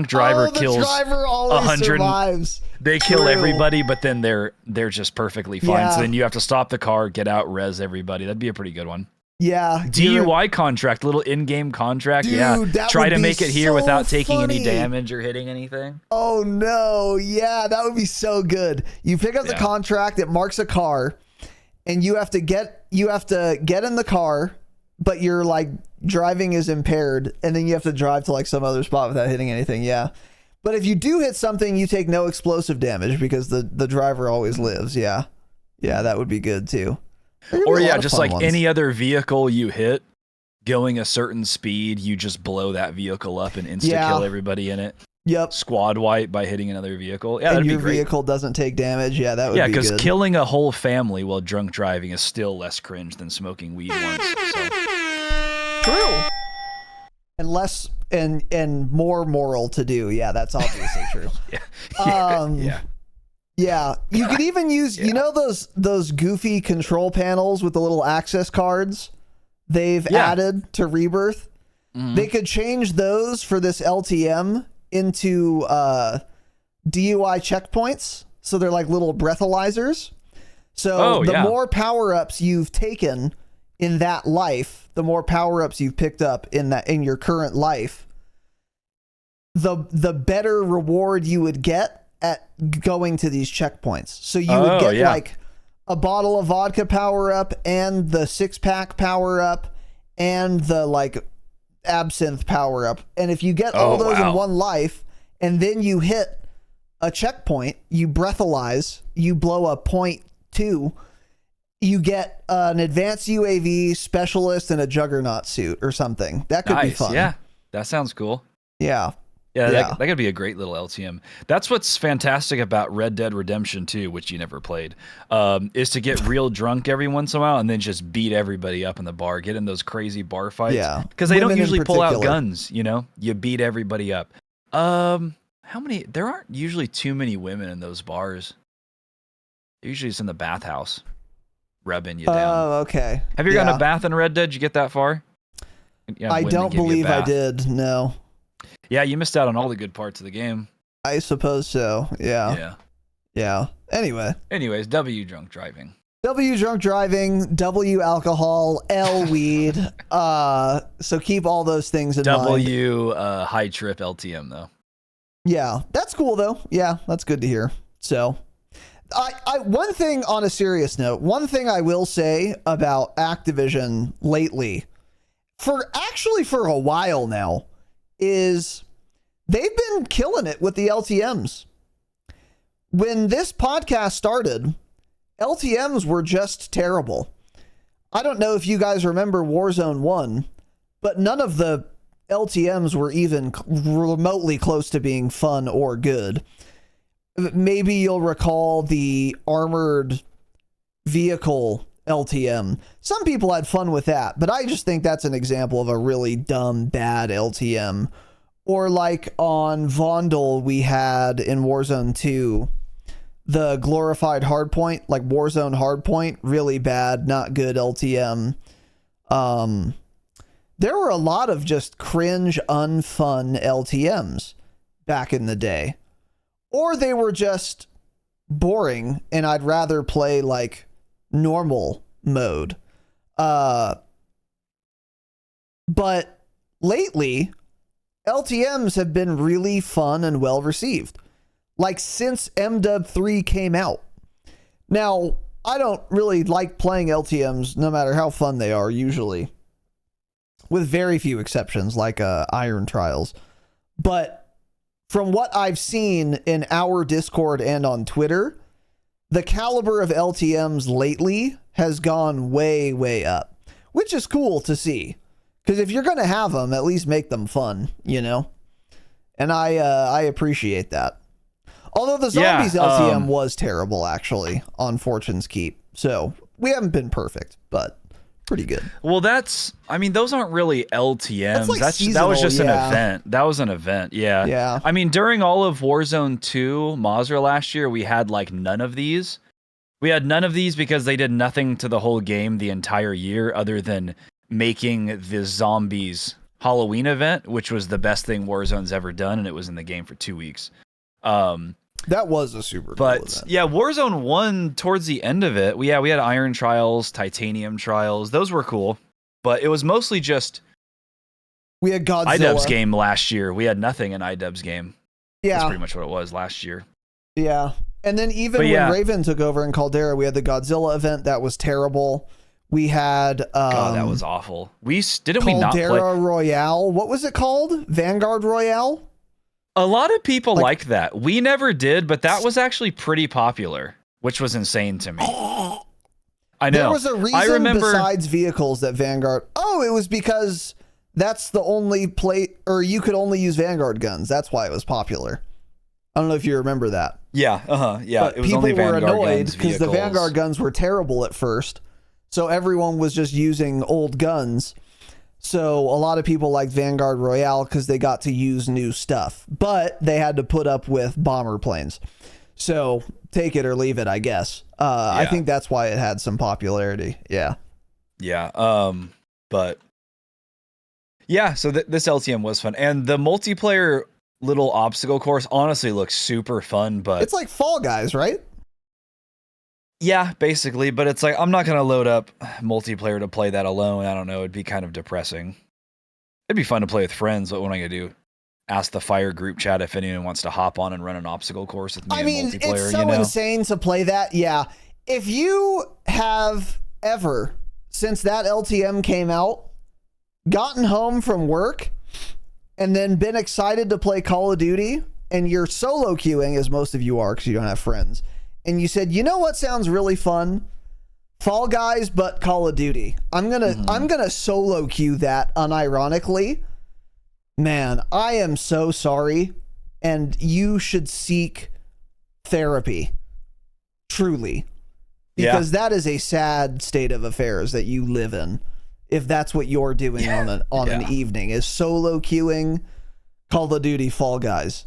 driver kills. The driver always survives. They kill everybody, but then they're just perfectly fine. Yeah. So then you have to stop the car, get out, res everybody. That'd be a pretty good one. Yeah. DUI contract, little in-game contract. Dude, try to make it here so without taking funny. any damage or hitting anything. Oh no. Yeah, that would be so good. You pick up the contract, it marks a car, and you have to get in the car, but your like driving is impaired, and then you have to drive to like some other spot without hitting anything. Yeah. But if you do hit something, you take no explosive damage because the driver always lives. Yeah. Yeah, that would be good too. Or just like any other vehicle you hit going a certain speed, you just blow that vehicle up and insta-kill everybody in it. Yep. Squad wipe by hitting another vehiel. Yeah, and that'd your be great. vehicle doesn't take damage. Yeah, that would be good. Yeah, because killing a whole family while drunk driving is still less cringe than smoking weed once. So. True. And less and more moral to do. Yeah, that's obviously true. Yeah, you could even use, you know, those goofy control panels with the little access cards they've added to Rebirth? Mm-hmm. They could change those for this LTM into DUI checkpoints. So they're like little breathalyzers. So the more power-ups you've taken in that life, the more power-ups you've picked up in your current life, the better reward you would get at going to these checkpoints. So you would get like a bottle of vodka power up and the 6-pack power up and the like absinthe power up. And if you get all those in one life and then you hit a checkpoint, you breathalyze, you blow a .2, you get an advanced UAV specialist and a juggernaut suit or something. That could be fun. Yeah, that sounds cool. Yeah. Yeah, that could be a great little LTM. That's what's fantastic about Red Dead Redemption 2, which you never played, is to get real drunk every once in a while and then just beat everybody up in the bar, get in those crazy bar fights. Yeah, because they don't usually pull out guns, you know? You beat everybody up. How many? There aren't usually too many women in those bars. They're usually just in the bathhouse, rubbing you down. Oh, okay. Have you gotten a bath in Red Dead? Did you get that far? I don't believe I did, no. Yeah, you missed out on all the good parts of the game. I suppose so. Yeah. Yeah. Anyways, W drunk driving. W drunk driving, W alcohol, L weed. So keep all those things in mind. W high trip LTM though. Yeah, that's cool though. Yeah, that's good to hear. So, I one thing on a serious note, one thing I will say about Activision lately, for a while now, is they've been killing it with the LTMs. When this podcast started, LTMs were just terrible. I don't know if you guys remember Warzone 1, but none of the LTMs were even remotely close to being fun or good. Maybe you'll recall the armored vehicle LTM. Some people had fun with that, but I just think that's an example of a really dumb, bad LTM. Or like on Vondel, we had in Warzone 2, the glorified hardpoint, like Warzone hardpoint, really bad, not good LTM. There were a lot of just cringe, unfun LTMs back in the day. Or they were just boring, and I'd rather play like normal mode. But lately, LTMs have been really fun and well received. Like since MW 3 came out. Now, I don't really like playing LTMs no matter how fun they are usually. With very few exceptions like Iron Trials. But from what I've seen in our Discord and on Twitter, the caliber of LTMs lately has gone way, way up. Which is cool to see. Because if you're going to have them, at least make them fun, you know? And I appreciate that. Although the Zombies LTM was terrible, actually, on Fortune's Keep. So, we haven't been perfect, but pretty good. Well, those aren't really LTMs. Like that was just an event. That was an event, yeah. Yeah. I mean, during all of Warzone 2, Mazra last year, we had like none of these. We had none of these because they did nothing to the whole game the entire year other than making the Zombies Halloween event, which was the best thing Warzone's ever done, and it was in the game for 2 weeks. That was a super cool event. Yeah, Warzone 1, towards the end of it, we had Iron Trials, Titanium Trials. Those were cool, but it was mostly just... We had Godzilla. iDubbbz game last year. We had nothing in iDubbbz game. Yeah. That's pretty much what it was last year. Yeah. And then even when Raven took over in Caldera, we had the Godzilla event. That was terrible. We had... God, that was awful. Didn't we not play... Caldera Royale. What was it called? Vanguard Royale? A lot of people like that. We never did, but that was actually pretty popular, which was insane to me. I know. There was a reason besides vehicles that Vanguard... Oh, it was because that's the only or you could only use Vanguard guns. That's why it was popular. I don't know if you remember that. Yeah, yeah. But people were annoyed because the Vanguard guns were terrible at first. So everyone was just using old guns. So a lot of people liked Vanguard Royale because they got to use new stuff, but they had to put up with bomber planes. So take it or leave it, I guess. I think that's why it had some popularity. Yeah. Yeah. But yeah, so this LTM was fun. And the multiplayer little obstacle course honestly looks super fun, but it's like Fall Guys, right? Yeah, basically, but it's like I'm not going to load up multiplayer to play that alone. I don't know, it'd be kind of depressing. It'd be fun to play with friends, but what am I going to do? Ask the Fire group chat if anyone wants to hop on and run an obstacle course with me in multiplayer, it's so insane to play that. Yeah. If you have ever, since that LTM came out, gotten home from work and then been excited to play Call of Duty, and you're solo queuing, as most of you are because you don't have friends, and you said, you know what sounds really fun? Fall Guys, but Call of Duty. I'm gonna solo queue that unironically. Man, I am so sorry, and you should seek therapy. Truly. Because that is a sad state of affairs that you live in. If that's what you're doing on an evening, is solo queuing Call of Duty Fall Guys.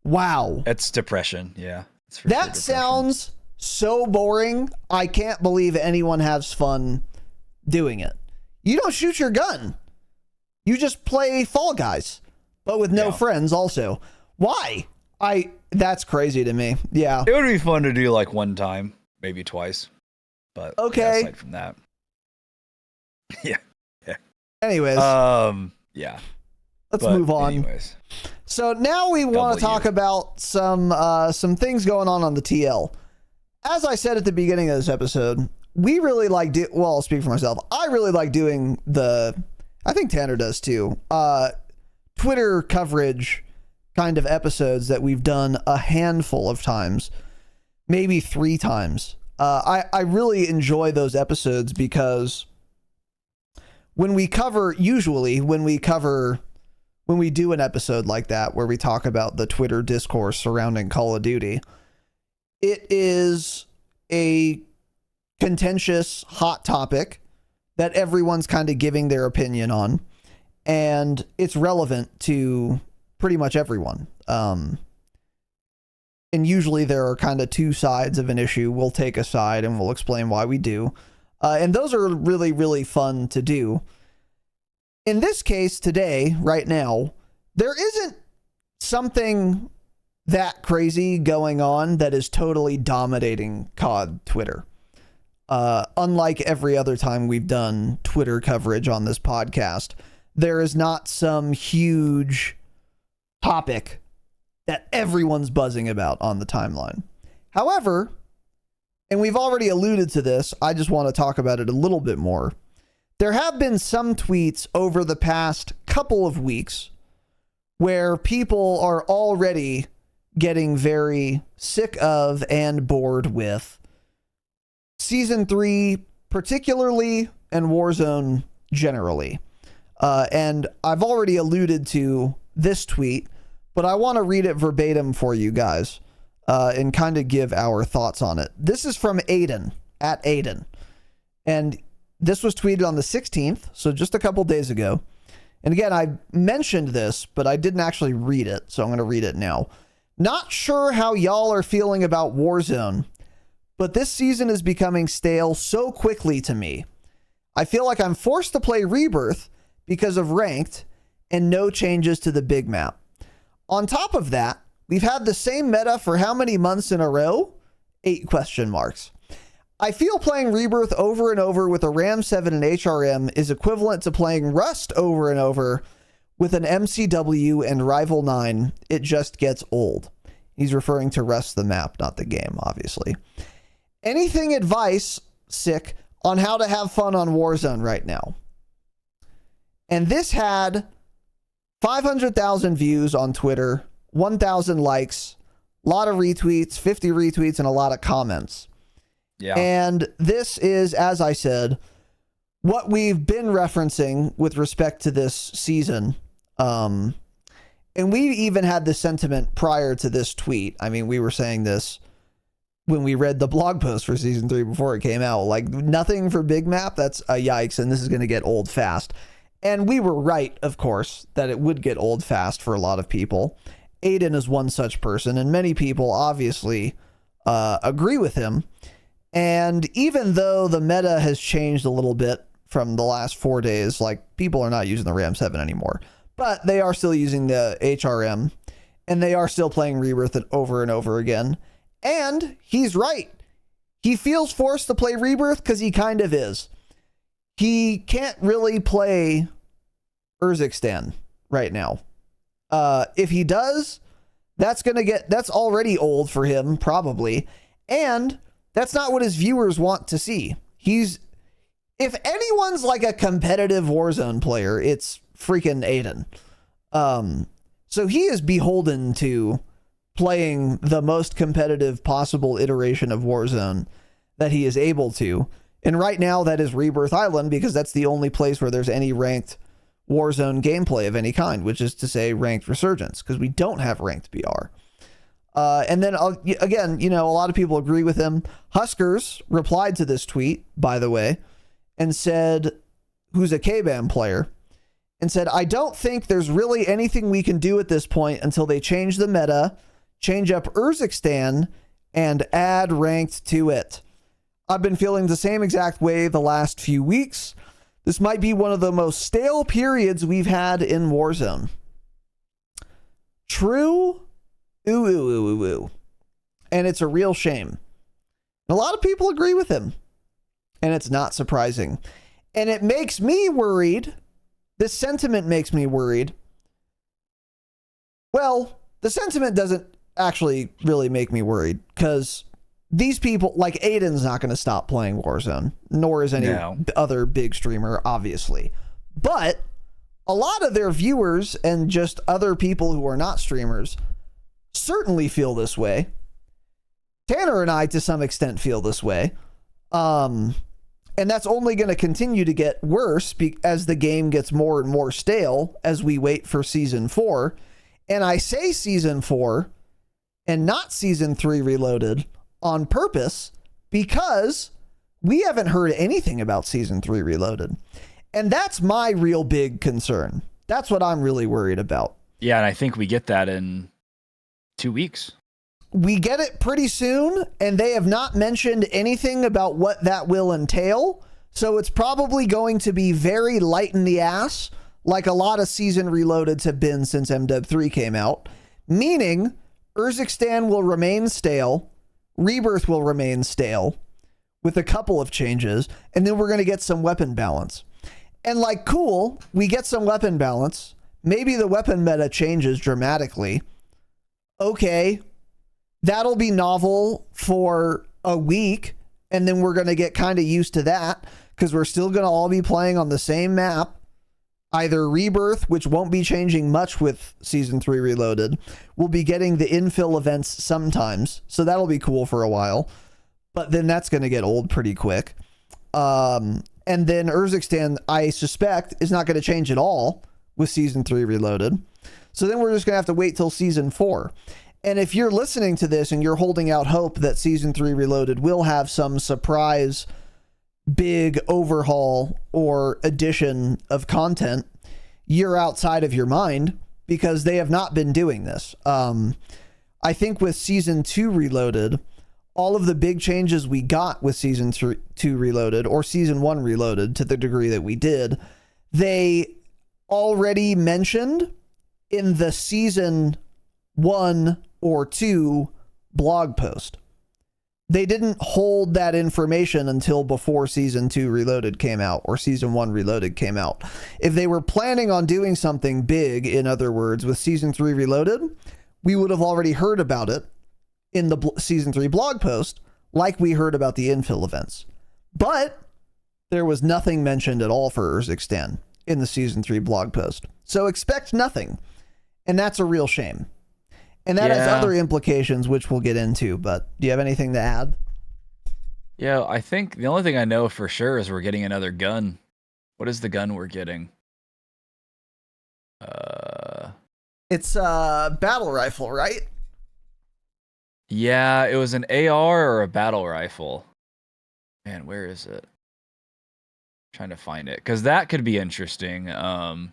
Wow. It's depression, yeah. That sounds so boring. I can't believe anyone has fun doing it. You don't shoot your gun. You just play Fall Guys, but with no friends also. Why? That's crazy to me. Yeah. It would be fun to do like one time, maybe twice. But okay. Yeah, aside from that. Yeah. Anyways. Yeah. Let's move on. Anyways. So now we want to talk about some things going on the TL. As I said at the beginning of this episode, we really like I'll speak for myself. I really like doing I think Tanner does too. Twitter coverage kind of episodes that we've done a handful of times, maybe 3 times. I really enjoy those episodes because when we do an episode like that where we talk about the Twitter discourse surrounding Call of Duty, it is a contentious, hot topic that everyone's kind of giving their opinion on, and it's relevant to pretty much everyone. And usually there are kind of 2 sides of an issue. We'll take a side and we'll explain why we do. And those are really, really fun to do. In this case today, right now, there isn't something that crazy going on that is totally dominating COD Twitter. Unlike every other time we've done Twitter coverage on this podcast, there is not some huge topic that everyone's buzzing about on the timeline. However, and we've already alluded to this, I just want to talk about it a little bit more. There have been some tweets over the past couple of weeks where people are already getting very sick of and bored with Season 3 particularly and Warzone generally. And I've already alluded to this tweet, but I want to read it verbatim for you guys and kind of give our thoughts on it. This is from Aiden, at Aiden. And this was tweeted on the 16th, so just a couple days ago. And again, I mentioned this, but I didn't actually read it, so I'm going to read it now. Not sure how y'all are feeling about Warzone, but this season is becoming stale so quickly to me. I feel like I'm forced to play Rebirth because of ranked and no changes to the big map. On top of that, we've had the same meta for how many months in a row? 8 question marks. I feel playing Rebirth over and over with a Ram 7 and HRM is equivalent to playing Rust over and over with an MCW and Rival 9. It just gets old. He's referring to Rust the map, not the game, obviously. Anything advice, sick, on how to have fun on Warzone right now? And this had 500,000 views on Twitter, 1,000 likes, a lot of retweets, 50 retweets, and a lot of comments. Yeah. And this is, as I said, what we've been referencing with respect to this season. And we even had this sentiment prior to this tweet. I mean, we were saying this when we read the blog post for Season 3 before it came out. Like, nothing for big map, that's a yikes, and this is going to get old fast. And we were right, of course, that it would get old fast for a lot of people. Aiden is one such person, and many people obviously agree with him. And even though the meta has changed a little bit from the last 4 days, like, people are not using the Ram 7 anymore, but they are still using the HRM, and they are still playing Rebirth over and over again. And he's right. He feels forced to play Rebirth because he kind of is. He can't really play Urzikstan right now. If he does, that's already old for him, probably. And that's not what his viewers want to see. If anyone's like a competitive Warzone player, it's freaking Aiden. So he is beholden to playing the most competitive possible iteration of Warzone that he is able to. And right now that is Rebirth Island, because that's the only place where there's any ranked Warzone gameplay of any kind, which is to say ranked Resurgence, because we don't have ranked BR. And then again, a lot of people agree with him. Huskers replied to this tweet, by the way, and said, who's a K-BAM player, and said, I don't think there's really anything we can do at this point until they change the meta, change up Urzikstan, and add ranked to it. I've been feeling the same exact way the last few weeks. This might be one of the most stale periods we've had in Warzone. True, Ooh, ooh, ooh, ooh, ooh. And it's a real shame. A lot of people agree with him. And it's not surprising. And it makes me worried. This sentiment makes me worried. Well, the sentiment doesn't actually really make me worried, because these people, like Aiden's not going to stop playing Warzone, nor is any other big streamer, obviously. But a lot of their viewers and just other people who are not streamers certainly feel this way. Tanner and I, to some extent, feel this way. And that's only going to continue to get worse as the game gets more and more stale as we wait for Season 4. And I say Season 4 and not Season 3 Reloaded on purpose, because we haven't heard anything about Season 3 Reloaded. And that's my real big concern. That's what I'm really worried about. Yeah, and I think we get that in 2 weeks. We get it pretty soon, and they have not mentioned anything about what that will entail. So it's probably going to be very light in the ass, like a lot of Season Reloadeds have been since MW 3 came out. Meaning, Urzikstan will remain stale, Rebirth will remain stale, with a couple of changes, and then we're going to get some weapon balance. And like, cool, we get some weapon balance. Maybe the weapon meta changes dramatically. Okay, that'll be novel for a week, and then we're going to get kind of used to that, because we're still going to all be playing on the same map. Either Rebirth, which won't be changing much with Season 3 Reloaded. We'll be getting the infill events sometimes, so that'll be cool for a while. But then that's going to get old pretty quick. And then Urzikstan, I suspect, is not going to change at all with Season 3 Reloaded. So then we're just going to have to wait till Season 4. And if you're listening to this and you're holding out hope that Season 3 Reloaded will have some surprise big overhaul or addition of content, you're outside of your mind, because they have not been doing this. I think with Season 2 Reloaded, all of the big changes we got with Season 2 Reloaded, or Season 1 Reloaded to the degree that we did, they already mentioned in the Season 1 or 2 blog post. They didn't hold that information until before Season 2 Reloaded came out, or Season 1 Reloaded came out. If they were planning on doing something big, in other words, with Season 3 Reloaded, we would have already heard about it in the Season 3 blog post, like we heard about the infill events. But there was nothing mentioned at all for Urzikstan in the Season 3 blog post. So expect nothing. And that's a real shame. And that has other implications, which we'll get into. But do you have anything to add? Yeah, I think the only thing I know for sure is we're getting another gun. What is the gun we're getting? It's a battle rifle, right? Yeah, it was an AR or a battle rifle. Man, where is it? Trying to find it, because that could be interesting. I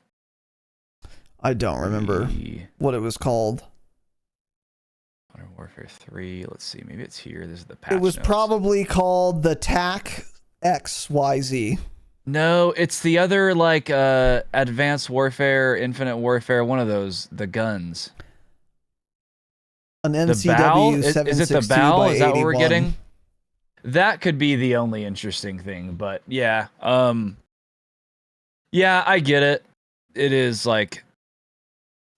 don't remember what it was called. Modern Warfare 3. Let's see. Maybe it's here. This is the patch It was notes. probably called the TAC XYZ. No, it's the other, like, Advanced Warfare, Infinite Warfare, one of those, the guns. An The MCW bow? Is 762 it the bow? by Is that what we're 81. getting? That could be the only interesting thing, but yeah. Yeah, I get it. It is, like,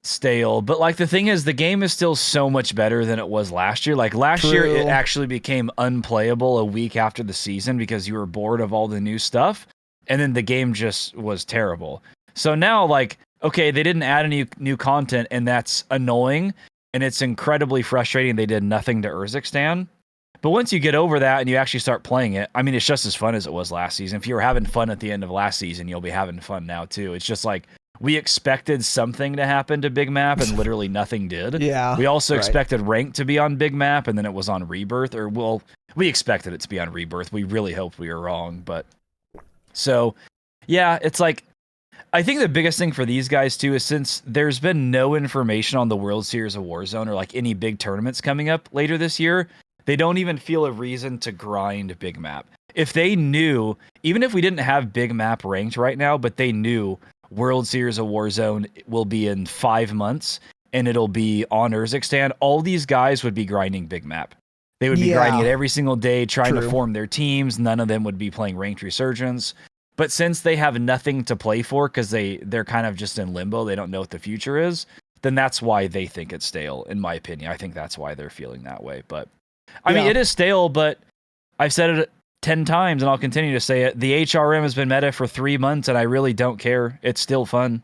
stale, but like the thing is, the game is still so much better than it was last year. Like last year it actually became unplayable a week after the season because you were bored of all the new stuff, and then the game just was terrible. So now, like, okay, they didn't add any new content, and that's annoying, and it's incredibly frustrating they did nothing to Urzikstan. But once you get over that and you actually start playing it, I mean, it's just as fun as it was last season. If you were having fun at the end of last season, you'll be having fun now too. It's just like, we expected something to happen to Big Map, and literally nothing did. Yeah. We also expected Rank to be on Big Map, and then it was on Rebirth. Or, well, we expected it to be on Rebirth. We really hoped we were wrong. But so, yeah, it's like, I think the biggest thing for these guys, too, is since there's been no information on the World Series of Warzone or like any big tournaments coming up later this year, they don't even feel a reason to grind Big Map. If they knew, even if we didn't have Big Map ranked right now, but they knew World Series of Warzone will be in 5 months, and it'll be on Urzikstan, all these guys would be grinding big map. They would be grinding it every single day, trying to form their teams. None of them would be playing ranked resurgence. But since they have nothing to play for because they're kind of just in limbo, they don't know what the future is, then that's why they think it's stale, in my opinion. I think that's why they're feeling that way. But I mean, it is stale, but I've said it 10 times and I'll continue to say it. The HRM has been meta for 3 months and I really don't care. It's still fun.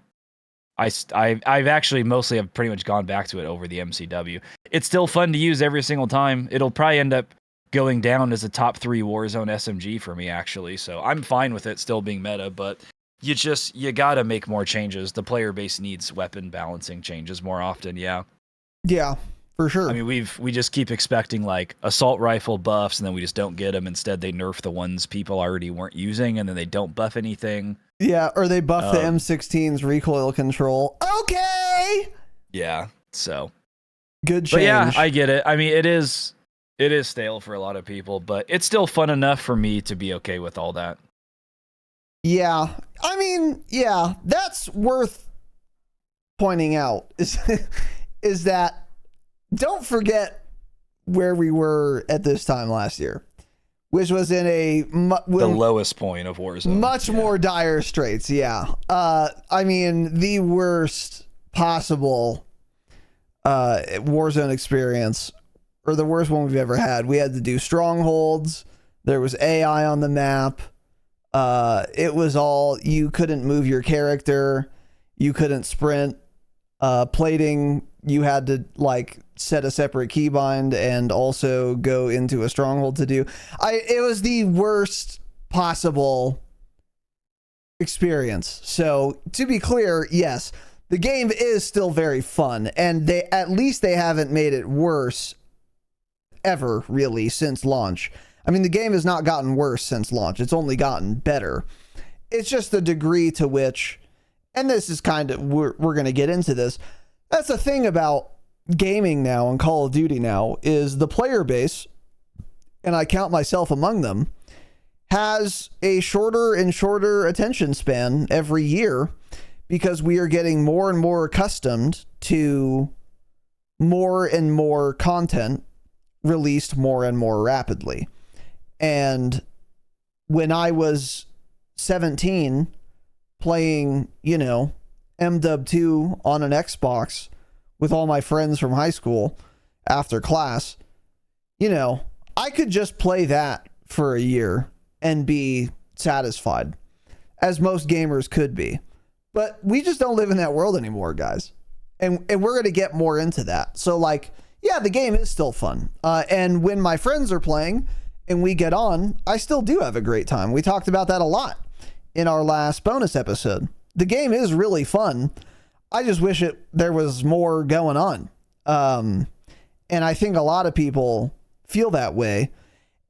I've actually mostly have pretty much gone back to it over the MCW. It's still fun to use every single time. It'll probably end up going down as a top 3 Warzone SMG for me, actually. So I'm fine with it still being meta, but you gotta make more changes. The player base needs weapon balancing changes more often. Yeah, for sure. I mean, we just keep expecting like assault rifle buffs, and then we just don't get them. Instead, they nerf the ones people already weren't using, and then they don't buff anything. Yeah, or they buff the M16's recoil control. Okay. Yeah. So good change. But yeah, I get it. I mean, it is stale for a lot of people, but it's still fun enough for me to be okay with all that. Yeah. I mean, yeah, that's worth pointing out is that don't forget where we were at this time last year, which was in the lowest point of Warzone. Much more dire straits, yeah. I mean, the worst possible Warzone experience, or the worst one we've ever had. We had to do strongholds. There was AI on the map. It was all, you couldn't move your character. You couldn't sprint. Plating, you had to like set a separate keybind and also go into a stronghold to do. It was the worst possible experience. So to be clear, yes, the game is still very fun, and at least they haven't made it worse ever, really, since launch. I mean, the game has not gotten worse since launch. It's only gotten better. It's just the degree to which, and this is kind of, we're going to get into this. That's the thing about gaming now and Call of Duty now, is the player base, and I count myself among them, has a shorter and shorter attention span every year because we are getting more and more accustomed to more and more content released more and more rapidly. And when I was 17 playing, MW2 on an Xbox with all my friends from high school after class, I could just play that for a year and be satisfied, as most gamers could be. But we just don't live in that world anymore, guys. And we're going to get more into that. So, like, yeah, the game is still fun. And when my friends are playing and we get on, I still do have a great time. We talked about that a lot in our last bonus episode. The game is really fun. I just wish there was more going on. And I think a lot of people feel that way.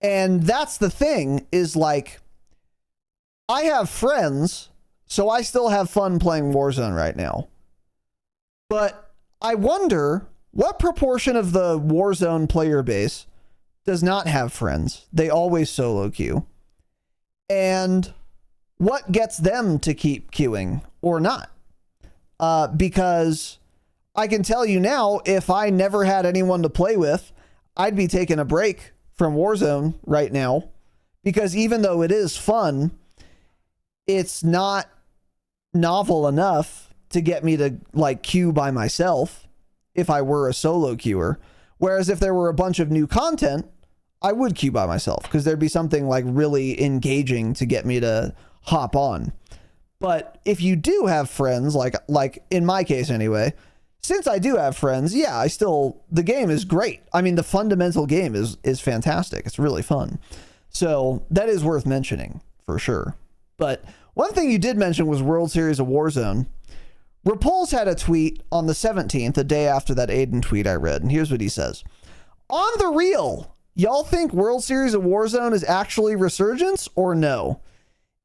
And that's the thing, is like, I have friends, so I still have fun playing Warzone right now. But I wonder what proportion of the Warzone player base does not have friends. They always solo queue. And what gets them to keep queuing or not? Because I can tell you now, if I never had anyone to play with, I'd be taking a break from Warzone right now, because even though it is fun, it's not novel enough to get me to like queue by myself if I were a solo queuer. Whereas if there were a bunch of new content, I would queue by myself because there'd be something like really engaging to get me to hop on. But if you do have friends, like in my case anyway, since I do have friends, yeah, the game is great. I mean, the fundamental game is fantastic. It's really fun. So that is worth mentioning for sure. But one thing you did mention was World Series of Warzone. Repulse had a tweet on the 17th, the day after that Aiden tweet I read. And here's what he says. On the real, y'all think World Series of Warzone is actually Resurgence or no?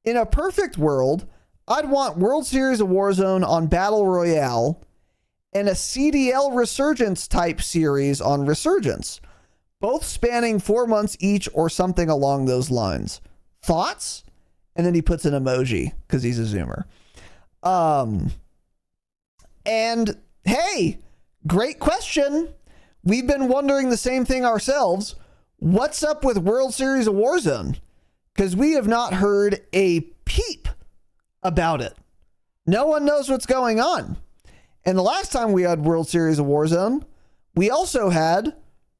In a perfect world, I'd want World Series of Warzone on Battle Royale and a CDL Resurgence type series on Resurgence, both spanning 4 months each or something along those lines. Thoughts? And then he puts an emoji because he's a zoomer. And hey, great question. We've been wondering the same thing ourselves. What's up with World Series of Warzone? Because we have not heard a peep about it. No one knows what's going on. And the last time we had World Series of Warzone, we also had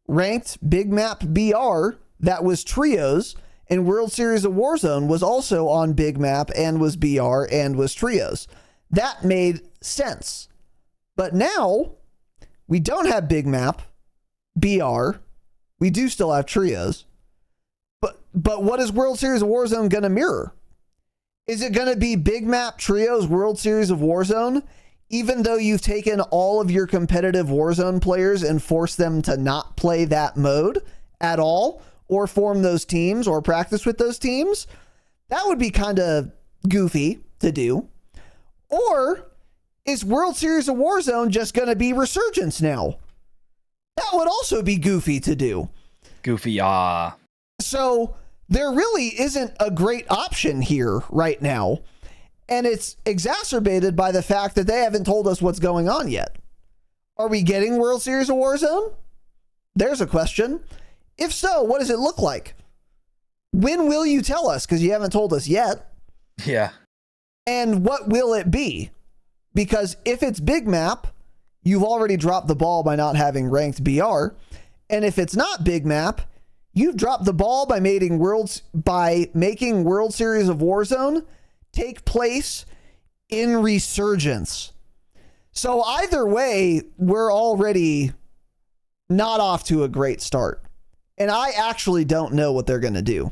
ranked Big Map BR that was trios, and World Series of Warzone was also on Big Map and was BR and was trios. That made sense. But now we don't have Big Map BR. We do still have trios. But what is World Series of Warzone going to mirror? Is it going to be Big Map Trios World Series of Warzone, even though you've taken all of your competitive Warzone players and forced them to not play that mode at all, or form those teams or practice with those teams? That would be kind of goofy to do. Or is World Series of Warzone just going to be Resurgence now? That would also be goofy to do. Goofy, ah. So there really isn't a great option here right now. And it's exacerbated by the fact that they haven't told us what's going on yet. Are we getting World Series of Warzone? There's a question. If so, what does it look like? When will you tell us? Because you haven't told us yet. Yeah. And what will it be? Because if it's Big Map, you've already dropped the ball by not having ranked BR. And if it's not Big Map, you've dropped the ball by making World Series of Warzone take place in Resurgence. So either way, we're already not off to a great start. And I actually don't know what they're going to do.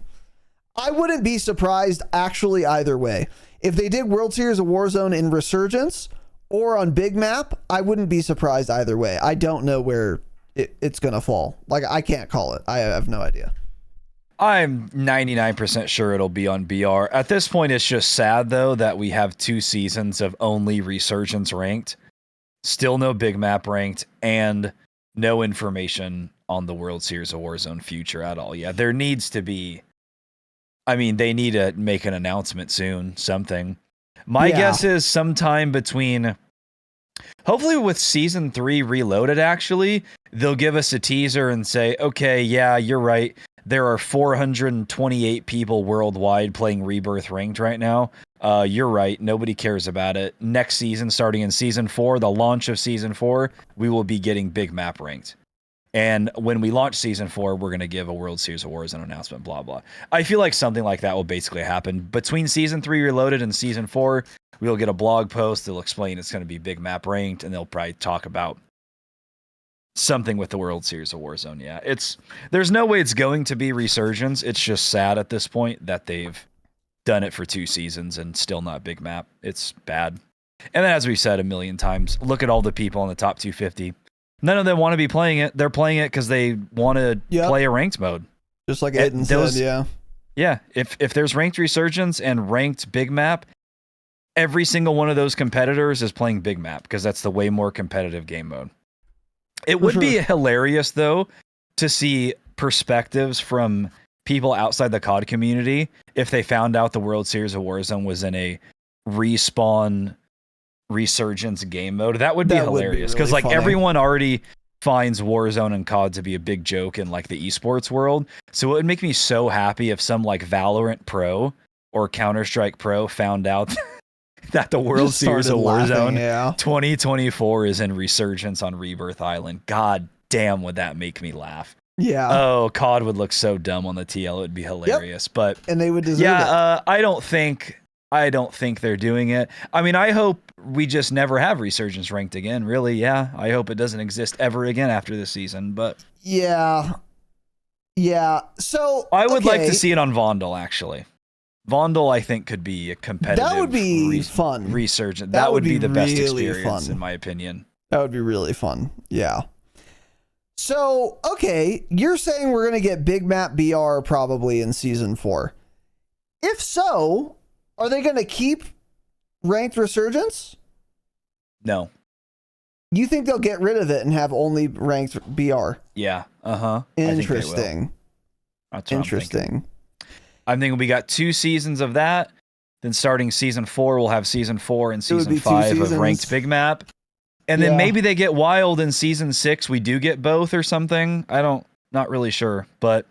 I wouldn't be surprised actually either way. If they did World Series of Warzone in Resurgence or on Big Map, I wouldn't be surprised either way. I don't know where it's going to fall. Like, I can't call it. I have no idea. I'm 99% sure it'll be on BR. At this point, it's just sad, though, that we have 2 seasons of only Resurgence ranked, still no Big Map ranked, and no information on the World Series of Warzone future at all. Yeah, there needs to be... I mean, they need to make an announcement soon, something. My guess is sometime between... Hopefully with Season 3 Reloaded, actually, they'll give us a teaser and say, okay, yeah, you're right. There are 428 people worldwide playing Rebirth Ranked right now. You're right. Nobody cares about it. Next season, starting in Season 4, the launch of Season 4, we will be getting Big Map Ranked. And when we launch Season 4, we're going to give a World Series of Warzone announcement, blah, blah. I feel like something like that will basically happen. Between Season 3 Reloaded and Season 4, we'll get a blog post. They'll explain it's going to be Big Map Ranked, and they'll probably talk about something with the World Series of Warzone. Yeah, there's no way it's going to be Resurgence. It's just sad at this point that they've done it for 2 seasons and still not Big Map. It's bad. And then, as we've said a million times, look at all the people in the top 250. None of them want to be playing it. They're playing it because they want to play a ranked mode. Just like Eden said, yeah. Yeah, if there's ranked Resurgence and ranked Big Map, every single one of those competitors is playing Big Map because that's the way more competitive game mode. It would be hilarious, though, to see perspectives from people outside the CoD community if they found out the World Series of Warzone was in a respawn Resurgence game mode. That would be hilarious because really everyone already finds Warzone and CoD to be a big joke in like the esports world. So it would make me so happy if some like Valorant Pro or Counter-Strike Pro found out that the World Series of Warzone 2024 is in Resurgence on Rebirth Island. God damn, would that make me laugh. Yeah. Oh, CoD would look so dumb on the TL. It would be hilarious. But and they would deserve it. I don't think they're doing it. I mean, I hope we just never have Resurgence ranked again. Really, yeah. I hope it doesn't exist ever again after this season. But yeah. So I would like to see it on Vondel, actually. Vondel, I think, could be a competitive. That would be fun. Resurgence. That would be the best experience, in my opinion. That would be really fun. Yeah. So, okay, you're saying we're going to get Big Map BR probably in Season 4. If so, are they going to keep ranked Resurgence? No. You think they'll get rid of it and have only ranked BR? Yeah. Uh-huh. Interesting. That's what Interesting. I'm thinking we got 2 seasons of that. Then starting Season 4, we'll have Season 4 and Season 5 of ranked Big Map. And then maybe they get wild in season 6. We do get both or something. Not really sure. But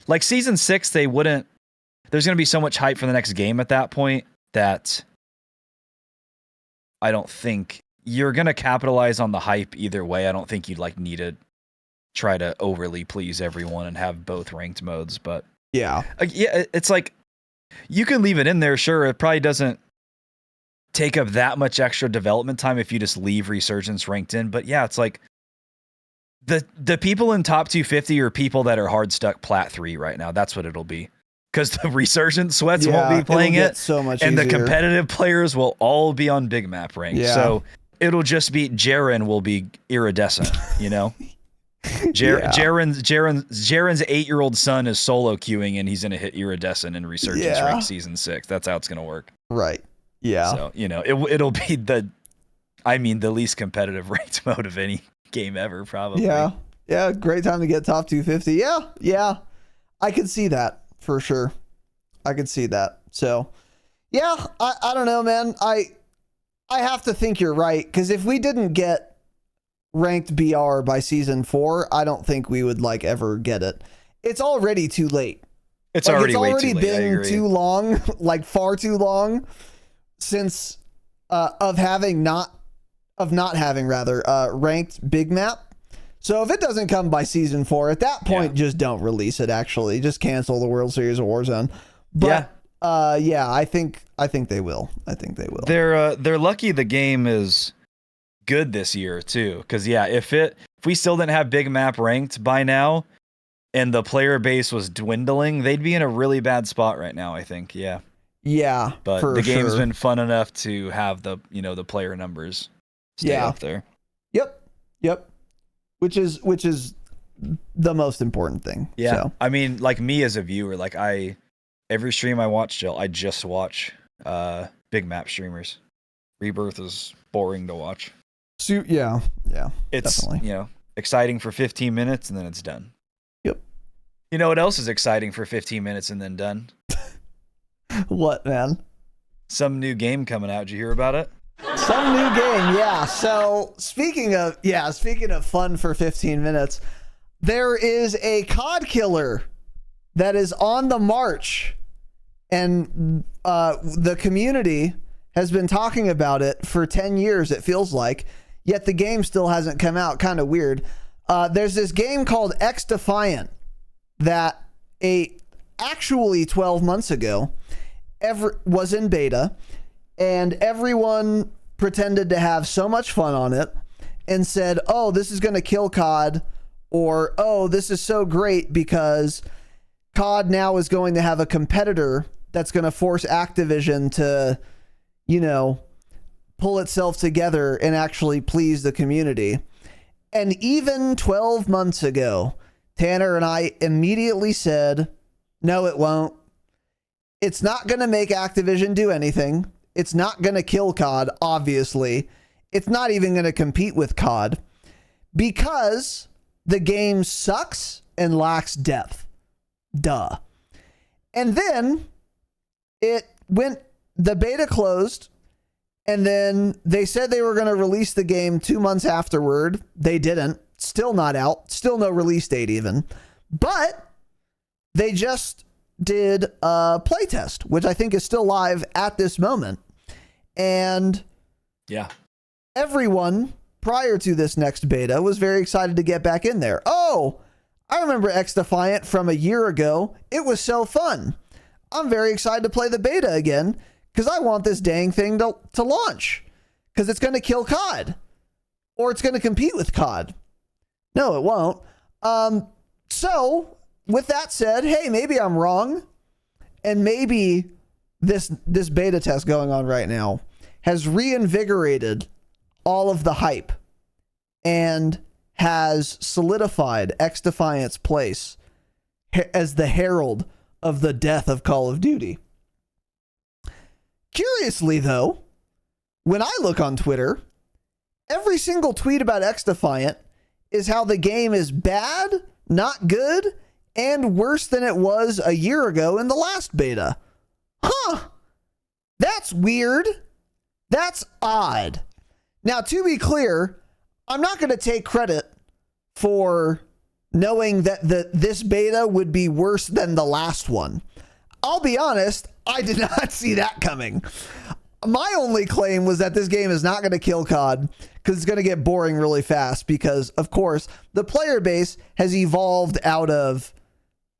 like season 6, there's going to be so much hype for the next game at that point that I don't think you're going to capitalize on the hype either way. I don't think you'd like need to try to overly please everyone and have both ranked modes. But yeah, it's like you can leave it in there. Sure. It probably doesn't take up that much extra development time if you just leave Resurgence ranked in. But yeah, it's like the people in top 250 are people that are hard stuck plat 3 right now. That's what it'll be. Because the Resurgence sweats won't be playing it. So much and easier. The competitive players will all be on big map rank. Yeah. So it'll just be Jaren will be iridescent, you know? Jaren's 8-year-old son is solo queuing and he's going to hit iridescent in Resurgence rank season 6. That's how it's going to work. Right. Yeah. So, you know, it'll be the least competitive ranked mode of any game ever, probably. Yeah. Yeah. Great time to get top 250. Yeah. Yeah. I could see that. For sure. I could see that. So, yeah, I don't know, man. I have to think you're right, because if we didn't get ranked BR by season 4, I don't think we would like ever get it. It's already too late. It's already way too late. Been too long, like far too long since of not having ranked big map. So if it doesn't come by season 4, at that point, just don't release it. Actually, just cancel the World Series of Warzone. But I think they will. I think they will. They're lucky the game is good this year too, because if we still didn't have big map ranked by now, and the player base was dwindling, they'd be in a really bad spot right now. I think. Yeah. But the game's been fun enough to have the player numbers stay up there. Yep. Which is the most important thing. Yeah. So. I mean, like me as a viewer, like every stream I watch, Jill, I just watch big map streamers. Rebirth is boring to watch. So, yeah. It's definitely. Exciting for 15 minutes and then it's done. Yep. You know what else is exciting for 15 minutes and then done? What, man? Some new game coming out. Did you hear about it? Some new game, yeah. So speaking of fun for 15 minutes, there is a COD killer that is on the march, and the community has been talking about it for 10 years, it feels like, yet the game still hasn't come out. Kind of weird. There's this game called XDefiant that actually 12 months ago was in beta, and everyone pretended to have so much fun on it and said, oh, this is going to kill COD, or, oh, this is so great because COD now is going to have a competitor that's going to force Activision to, pull itself together and actually please the community. And even 12 months ago, Tanner and I immediately said, no, it won't. It's not going to make Activision do anything. It's not going to kill COD, obviously. It's not even going to compete with COD because the game sucks and lacks depth. Duh. And then the beta closed, and then they said they were going to release the game 2 months afterward. They didn't. Still not out. Still no release date even. But they just did a playtest, which I think is still live at this moment. And everyone prior to this next beta was very excited to get back in there. Oh, I remember XDefiant from a year ago. It was so fun. I'm very excited to play the beta again because I want this dang thing to launch because it's going to kill COD or it's going to compete with COD. No, it won't. So with that said, hey, maybe I'm wrong, and maybe this beta test going on right now has reinvigorated all of the hype and has solidified XDefiant's place as the herald of the death of Call of Duty. Curiously, though, when I look on Twitter, every single tweet about XDefiant is how the game is bad, not good, and worse than it was a year ago in the last beta. Huh. That's weird. That's odd. Now, to be clear, I'm not going to take credit for knowing that this beta would be worse than the last one. I'll be honest, I did not see that coming. My only claim was that this game is not going to kill CoD because it's going to get boring really fast because, of course, the player base has evolved out of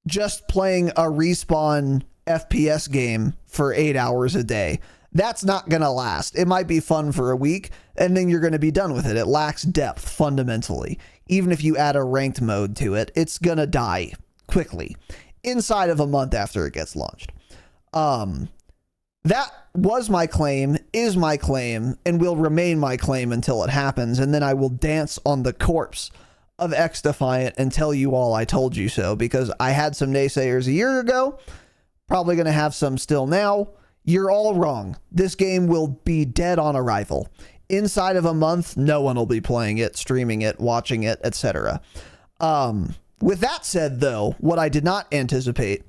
just playing a respawn FPS game for 8 hours a day. That's not going to last. It might be fun for a week, and then you're going to be done with it. It lacks depth, fundamentally. Even if you add a ranked mode to it, it's going to die quickly inside of a month after it gets launched. That was my claim, is my claim, and will remain my claim until it happens, and then I will dance on the corpse of XDefiant and tell you all I told you so, because I had some naysayers a year ago, probably going to have some still now. You're all wrong. This game will be dead on arrival. Inside of a month, no one will be playing it, streaming it, watching it, etc. With that said, though, what I did not anticipate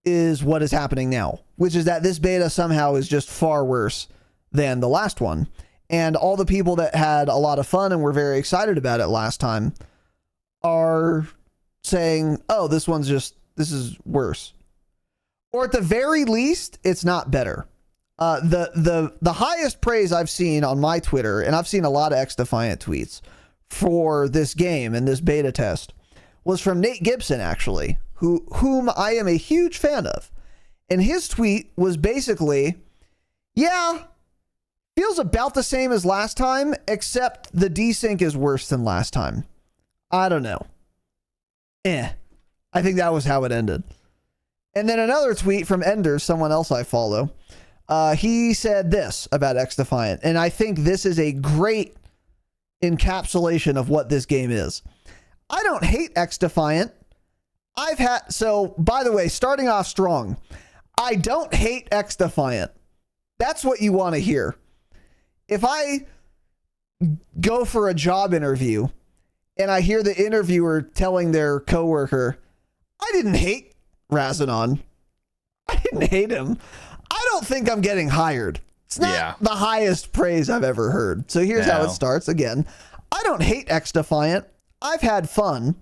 is what is happening now, which is that this beta somehow is just far worse than the last one. And all the people that had a lot of fun and were very excited about it last time are saying, oh, this is worse. Or at the very least, it's not better. The highest praise I've seen on my Twitter, and I've seen a lot of XDefiant tweets for this game and this beta test, was from Nate Gibson, actually, whom I am a huge fan of. And his tweet was basically, yeah, feels about the same as last time, except the desync is worse than last time. I don't know. I think that was how it ended. And then another tweet from Enders, someone else I follow. He said this about XDefiant, and I think this is a great encapsulation of what this game is. I don't hate XDefiant. So, by the way, starting off strong, I don't hate XDefiant. That's what you want to hear. If I go for a job interview and I hear the interviewer telling their coworker, I didn't hate Razinon. I didn't hate him. I don't think I'm getting hired. It's not the highest praise I've ever heard. So here's how it starts. Again, I don't hate XDefiant. I've had fun.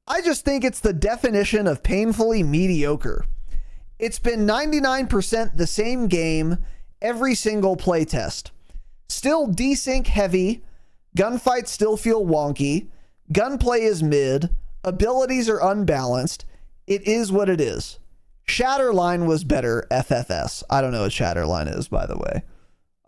I just think it's the definition of painfully mediocre. It's been 99% the same game every single playtest. Still desync heavy. Gunfights still feel wonky. Gunplay is mid. Abilities are unbalanced. It is what it is. Shatterline was better. FFS. I don't know what Shatterline is, by the way.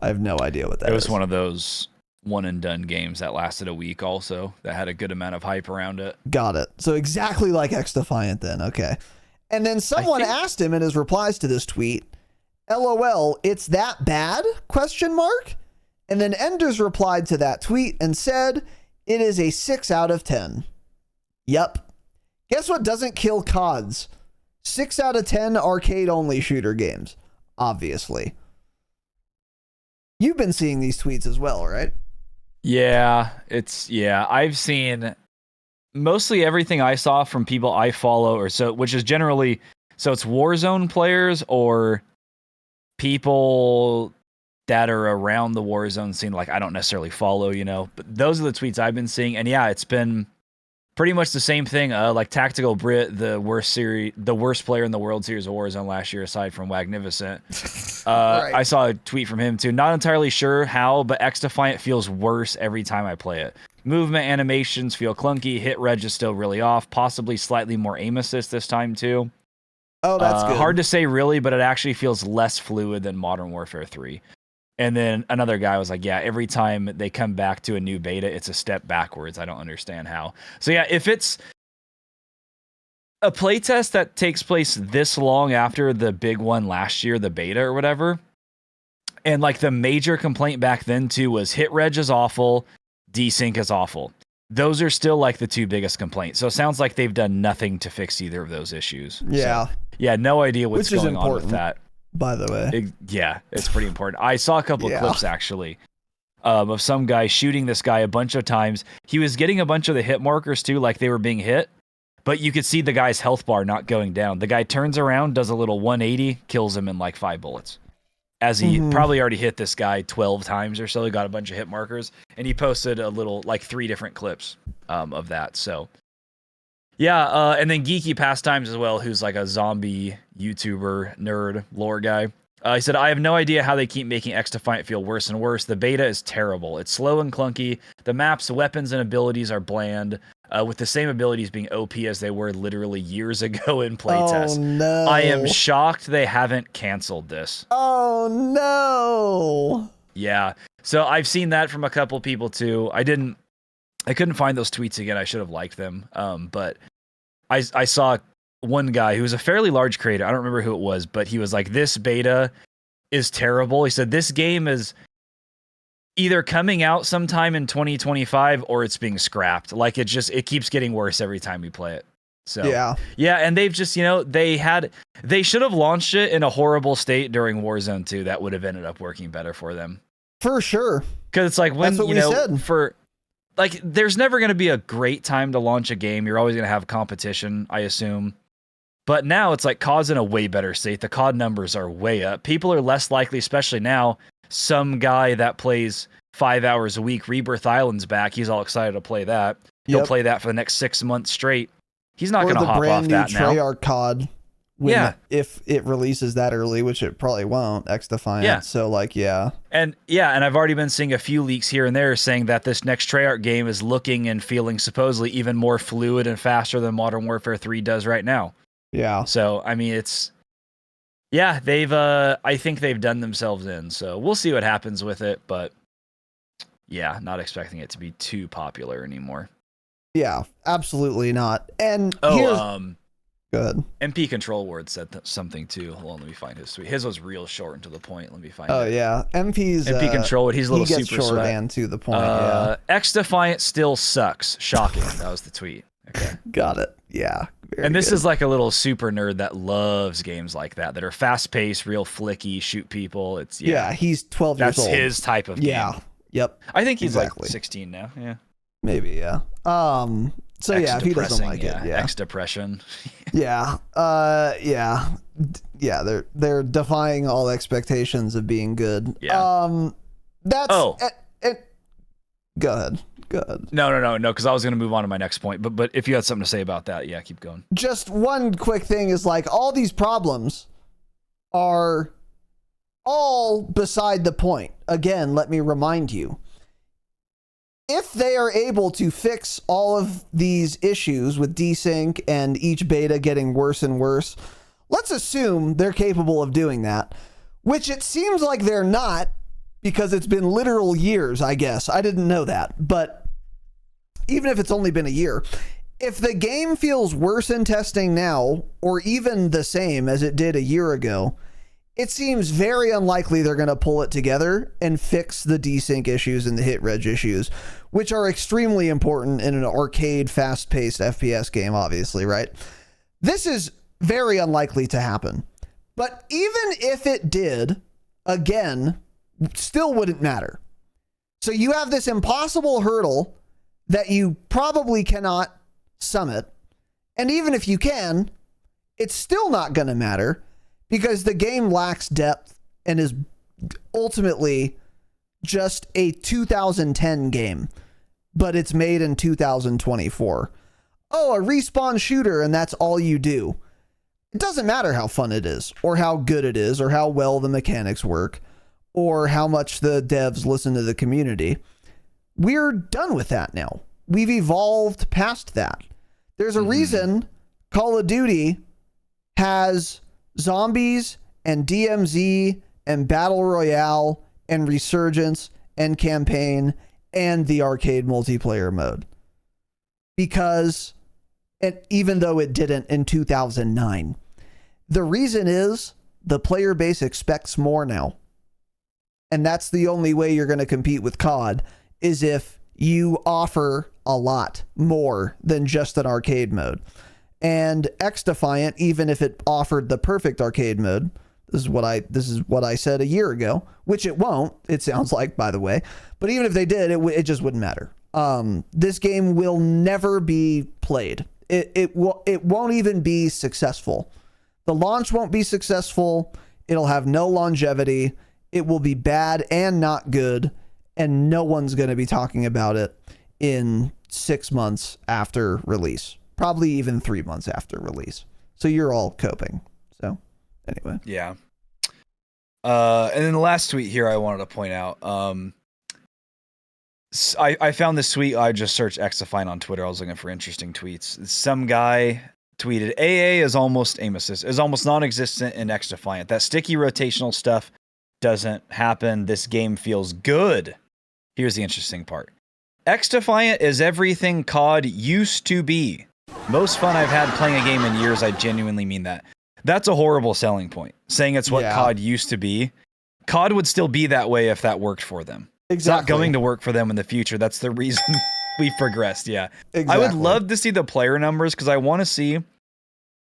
I have no idea what that is. It was one of those one and done games that lasted a week also, that had a good amount of hype around it. Got it. So exactly like XDefiant then. Okay. And then someone asked him in his replies to this tweet, LOL, it's that bad? ? And then Enders replied to that tweet and said, it is a 6 out of 10. Yep. Guess what doesn't kill CODs? 6 out of 10 arcade-only shooter games. Obviously. You've been seeing these tweets as well, right? Yeah, I've seen mostly everything I saw from people I follow, which is generally, so it's Warzone players or people that are around the Warzone scene, like I don't necessarily follow, but those are the tweets I've been seeing. And yeah, it's been pretty much the same thing. Like Tactical Brit, the worst player in the World Series of Warzone last year, aside from Wagnificent. Right. I saw a tweet from him too. Not entirely sure how, but XDefiant feels worse every time I play it. Movement animations feel clunky. Hit reg is still really off. Possibly slightly more aim assist this time too. Oh, that's good. Hard to say really, but it actually feels less fluid than Modern Warfare 3. And then another guy was like, yeah, every time they come back to a new beta, it's a step backwards. I don't understand how. So yeah, if it's a playtest that takes place this long after the big one last year, the beta or whatever, and like the major complaint back then too was hit reg is awful, desync is awful. Those are still like the two biggest complaints. So it sounds like they've done nothing to fix either of those issues. Yeah. So, yeah, no idea what's going on with that. By the way, it's pretty important. I saw a couple of clips actually of some guy shooting this guy a bunch of times. He was getting a bunch of the hit markers too, like they were being hit, but you could see the guy's health bar not going down. The guy turns around, does a little 180, kills him in like 5 bullets. as he probably already hit this guy 12 times or so. He got a bunch of hit markers, and he posted a little, like 3 different clips of that. So yeah, and then Geeky Pastimes as well, who's like a zombie YouTuber nerd lore guy. He said, I have no idea how they keep making XDefiant feel worse and worse. The beta is terrible. It's slow and clunky. The map's weapons and abilities are bland, with the same abilities being OP as they were literally years ago in playtest. Oh, no. I am shocked they haven't canceled this. Oh, no. Yeah. So I've seen that from a couple people too. I couldn't find those tweets again. I should have liked them. But I saw one guy who was a fairly large creator. I don't remember who it was, but he was like, this beta is terrible. He said, this game is either coming out sometime in 2025 or it's being scrapped. Like it keeps getting worse every time we play it. So yeah. And they've just, they should have launched it in a horrible state during Warzone 2. That would have ended up working better for them. For sure. Cause it's like when, that's what we said. Like, there's never going to be a great time to launch a game. You're always going to have competition, I assume. But now it's like COD's in a way better state. The COD numbers are way up. People are less likely, especially now, some guy that plays 5 hours a week, Rebirth Island's back. He's all excited to play that. He'll play that for the next 6 months straight. He's not going to hop off that now. Or the brand new Treyarch COD. If it releases that early, which it probably won't, XDefiant. Yeah. So And I've already been seeing a few leaks here and there saying that this next Treyarch game is looking and feeling supposedly even more fluid and faster than Modern Warfare 3 does right now. Yeah. So I mean, they've I think they've done themselves in. So we'll see what happens with it, but yeah, not expecting it to be too popular anymore. Yeah, absolutely not. And go ahead. MP Control Ward said something too. Hold on, let me find his tweet. His was real short and to the point. Let me find it. Oh yeah, MP Control Ward. He's a little he gets super short sweat. and to the point. XDefiant still sucks. Shocking. That was the tweet. Okay. Got it. Yeah. And this is like a little super nerd that loves games like that are fast paced, real flicky, shoot people. It's he's 12 years old. That's his type of game. Yeah. Yep. I think he's like 16 now. Yeah. Maybe. Yeah. So if he doesn't like it, X depression. Yeah. They're defying all expectations of being good. Yeah. Go ahead. No, because I was going to move on to my next point. But if you had something to say about that, yeah, keep going. Just one quick thing is like all these problems are all beside the point. Again, let me remind you. If they are able to fix all of these issues with desync and each beta getting worse and worse, let's assume they're capable of doing that, which it seems like they're not because it's been literal years, I guess. I didn't know that. But even if it's only been a year, if the game feels worse in testing now or even the same as it did a year ago, it seems very unlikely they're going to pull it together and fix the desync issues and the hit reg issues, which are extremely important in an arcade, fast-paced FPS game, obviously, right? This is very unlikely to happen. But even if it did, again, still wouldn't matter. So you have this impossible hurdle that you probably cannot summit. And even if you can, it's still not going to matter because the game lacks depth and is ultimately just a 2010 game, but it's made in 2024. Oh, a respawn shooter, and that's all you do. It doesn't matter how fun it is, or how good it is, or how well the mechanics work, or how much the devs listen to the community. We're done with that now. We've evolved past that. There's a reason Call of Duty has zombies and DMZ and Battle Royale and Resurgence and Campaign and the arcade multiplayer mode. Because, and even though it didn't in 2009, the reason is the player base expects more now. And that's the only way you're going to compete with COD is if you offer a lot more than just an arcade mode. And XDefiant, even if it offered the perfect arcade mode, this is what I said a year ago, which it won't, it sounds like, by the way. But even if they did, it just wouldn't matter. This game will never be played. It won't even be successful. The launch won't be successful. It'll have no longevity. it will be bad and not good, and no one's going to be talking about it in 6 months after release, probably even 3 months after release. So you're all coping. So anyway. Yeah. And then the last tweet here I wanted to point out. I found this tweet. I just searched XDefiant on Twitter. I was looking for interesting tweets. Some guy tweeted, AA is almost non-existent in XDefiant. That sticky rotational stuff doesn't happen. This game feels good. Here's the interesting part. XDefiant is everything CoD used to be. Most fun I've had playing a game in years. I genuinely mean that. That's a horrible selling point. Saying it's what CoD used to be. CoD would still be that way if that worked for them. Exactly. It's not going to work for them in the future. That's the reason we've progressed. Yeah. Exactly. I would love to see the player numbers because I want to see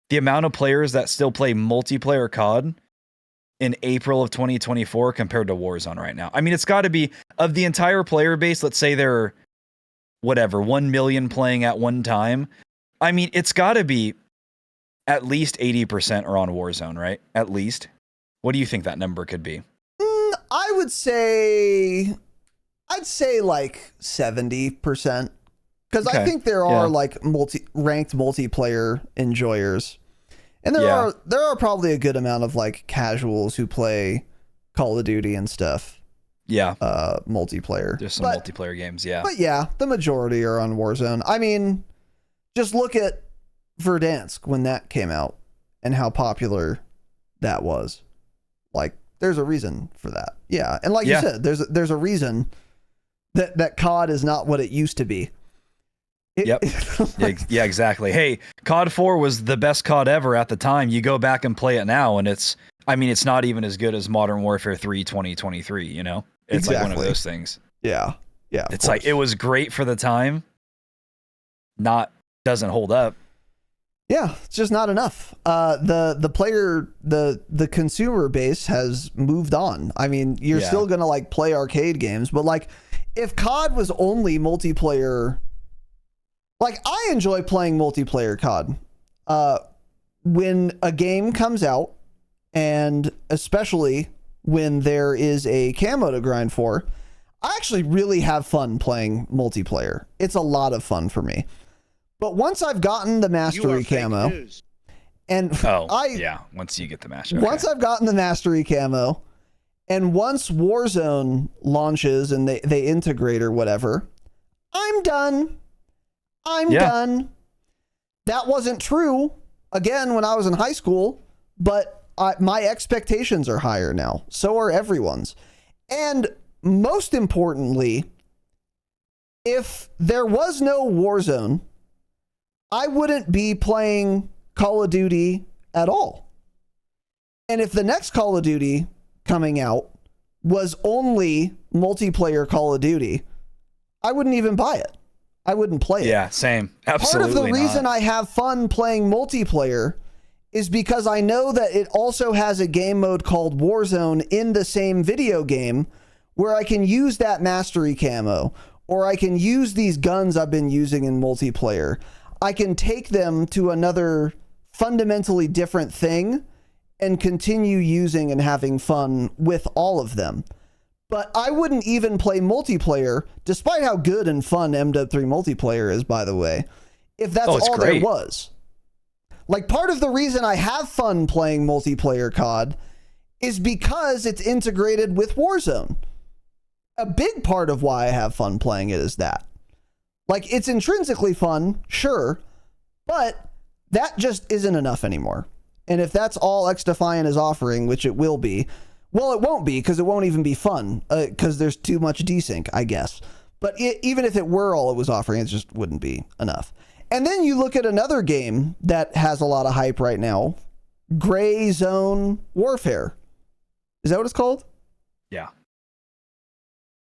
the amount of players that still play multiplayer CoD in April of 2024 compared to Warzone right now. I mean, it's got to be, of the entire player base, let's say there are, 1 million playing at one time. I mean, it's got to be at least 80% are on Warzone, right? At least. What do you think that number could be? I'd say like 70%. Because I think there are like ranked multiplayer enjoyers. And there are probably a good amount of like casuals who play Call of Duty and stuff. Yeah. Multiplayer. There's some multiplayer games, yeah. But yeah, the majority are on Warzone. I mean, just look at Verdansk when that came out and how popular that was. Like, there's a reason for that. Yeah. And like you said, there's a reason that COD is not what it used to be. Yep. Yeah, exactly. Hey, COD 4 was the best COD ever at the time. You go back and play it now, and it's not even as good as Modern Warfare 3 2023, you know? It's like one of those things. Yeah. Yeah. It's like, it was great for the time. Doesn't hold up. Yeah, it's just not enough. The consumer base has moved on. I mean, you're still going to like play arcade games, but like if COD was only multiplayer, like I enjoy playing multiplayer COD. When a game comes out, and especially when there is a camo to grind for, I actually really have fun playing multiplayer. It's a lot of fun for me. But once I've gotten the mastery camo, and once you get the mastery, once I've gotten the mastery camo, and once Warzone launches and they integrate or whatever, I'm done. I'm done. That wasn't true again when I was in high school, but my expectations are higher now. So are everyone's. And most importantly, if there was no Warzone, I wouldn't be playing Call of Duty at all. And if the next Call of Duty coming out was only multiplayer Call of Duty, I wouldn't even buy it. I wouldn't play it. Yeah, same. Absolutely. Part of the reason I have fun playing multiplayer is because I know that it also has a game mode called Warzone in the same video game where I can use that mastery camo, or I can use these guns I've been using in multiplayer. I can take them to another fundamentally different thing and continue using and having fun with all of them. But I wouldn't even play multiplayer, despite how good and fun MW3 multiplayer is, by the way, if that's all there was. Like, part of the reason I have fun playing multiplayer COD is because it's integrated with Warzone. A big part of why I have fun playing it is that. Like, it's intrinsically fun, sure, but that just isn't enough anymore. And if that's all XDefiant is offering, which it will be, well, it won't be, because it won't even be fun, because there's too much desync, I guess. But even if it were all it was offering, it just wouldn't be enough. And then you look at another game that has a lot of hype right now, Gray Zone Warfare. Is that what it's called? Yeah.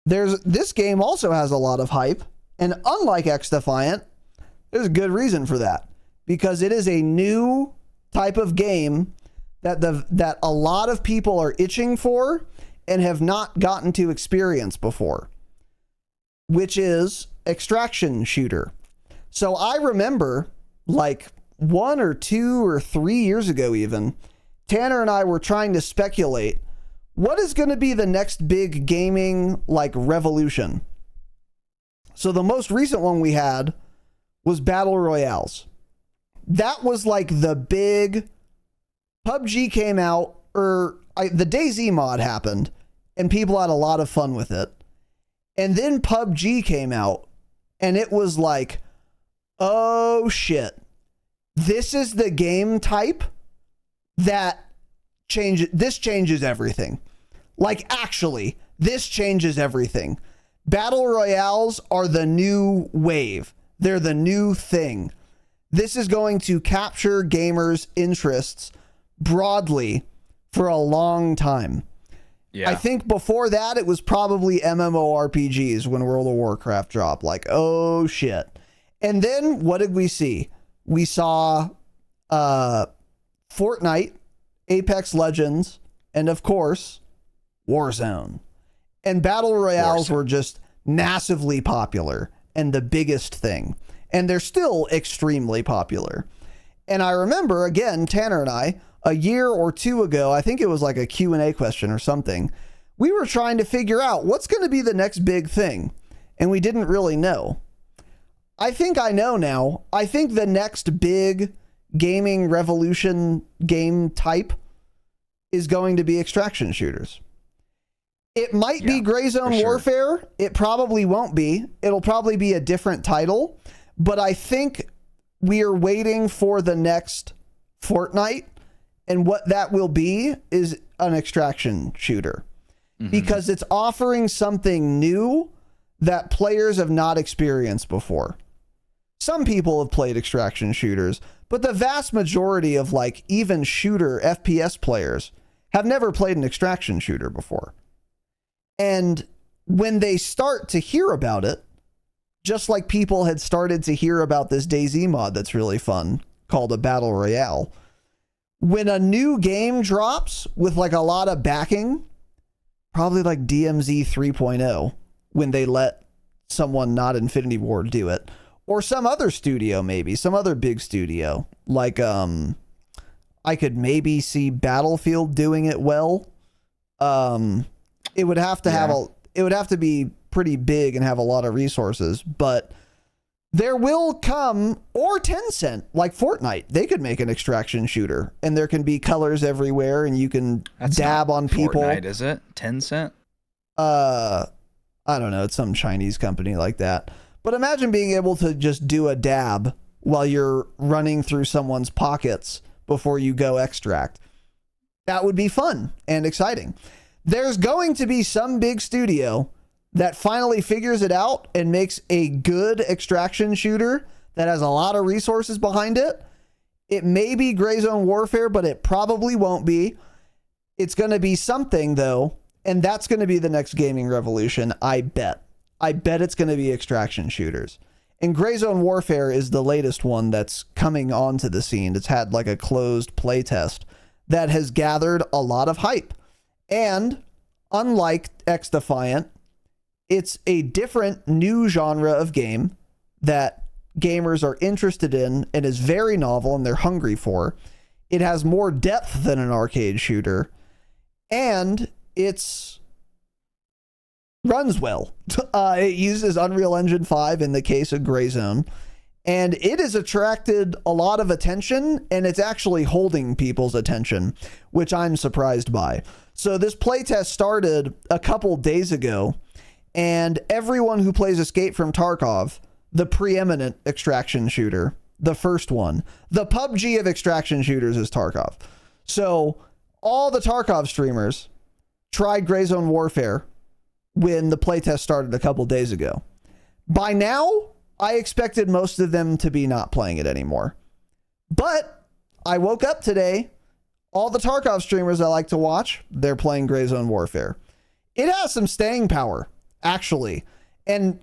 This game also has a lot of hype. And unlike XDefiant, there's a good reason for that, because it is a new type of game that a lot of people are itching for and have not gotten to experience before, which is extraction shooter. So I remember like 1 or 2 or 3 years ago even, Tanner and I were trying to speculate what is going to be the next big gaming like revolution? So the most recent one we had was battle royales. That was like the big PUBG came out, or the DayZ mod happened, and people had a lot of fun with it. And then PUBG came out, and it was like, oh shit, this is the game type that changes everything. Like, actually, this changes everything. Battle royales are the new wave. They're the new thing. This is going to capture gamers' interests broadly for a long time. Yeah. I think before that, it was probably MMORPGs when World of Warcraft dropped. Like, oh shit. And then what did we see? We saw Fortnite, Apex Legends, and of course, Warzone. And battle royales were just massively popular and the biggest thing. And they're still extremely popular. And I remember, again, Tanner and I, a year or two ago, I think it was like a Q&A question or something, we were trying to figure out what's going to be the next big thing. And we didn't really know. I think I know now. I think the next big gaming revolution game type is going to be extraction shooters. It might be Gray Zone Warfare. It probably won't be. It'll probably be a different title. But I think we are waiting for the next Fortnite. And what that will be is an extraction shooter. Mm-hmm. Because it's offering something new that players have not experienced before. Some people have played extraction shooters, but the vast majority of like even shooter FPS players have never played an extraction shooter before. And when they start to hear about it, just like people had started to hear about this DayZ mod that's really fun called a Battle Royale, when a new game drops with like a lot of backing, probably like DMZ 3.0, when they let someone not Infinity Ward do it, or some other studio, maybe some other big studio, like I could maybe see Battlefield doing it well. It would have to it would have to be pretty big and have a lot of resources, but there will come, or Tencent, like Fortnite, they could make an extraction shooter and there can be colors everywhere and you can dab on people. Fortnite, is it? Tencent? I don't know. It's some Chinese company like that. But imagine being able to just do a dab while you're running through someone's pockets before you go extract. That would be fun and exciting. There's going to be some big studio that finally figures it out and makes a good extraction shooter that has a lot of resources behind it. It may be Gray Zone Warfare, but it probably won't be. It's going to be something, though, and that's going to be the next gaming revolution, I bet. I bet it's going to be extraction shooters. And Gray Zone Warfare is the latest one that's coming onto the scene. It's had like a closed playtest that has gathered a lot of hype. And unlike XDefiant, it's a different new genre of game that gamers are interested in and is very novel and they're hungry for. It has more depth than an arcade shooter, and it's runs well. It uses Unreal Engine 5 in the case of Gray Zone, and it has attracted a lot of attention, and it's actually holding people's attention, which I'm surprised by. So this playtest started a couple days ago, and everyone who plays Escape from Tarkov, the preeminent extraction shooter, the first one, the PUBG of extraction shooters is Tarkov. So all the Tarkov streamers tried Gray Zone Warfare when the playtest started a couple days ago. By now, I expected most of them to be not playing it anymore. But I woke up today, all the Tarkov streamers I like to watch, they're playing Gray Zone Warfare. It has some staying power, actually. And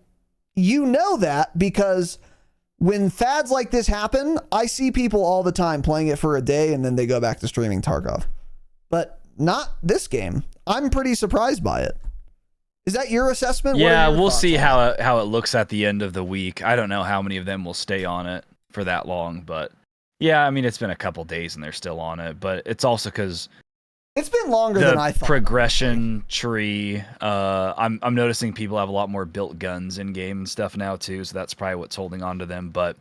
you know that because when fads like this happen, I see people all the time playing it for a day and then they go back to streaming Tarkov. But not this game. I'm pretty surprised by it. Is that your assessment? Yeah, we'll see how it looks at the end of the week. I don't know how many of them will stay on it for that long, but yeah, I mean, it's been a couple days and they're still on it, but it's also because It's been longer than I thought. Progression tree. I'm noticing people have a lot more built guns in game and stuff now too, so that's probably what's holding on to them. But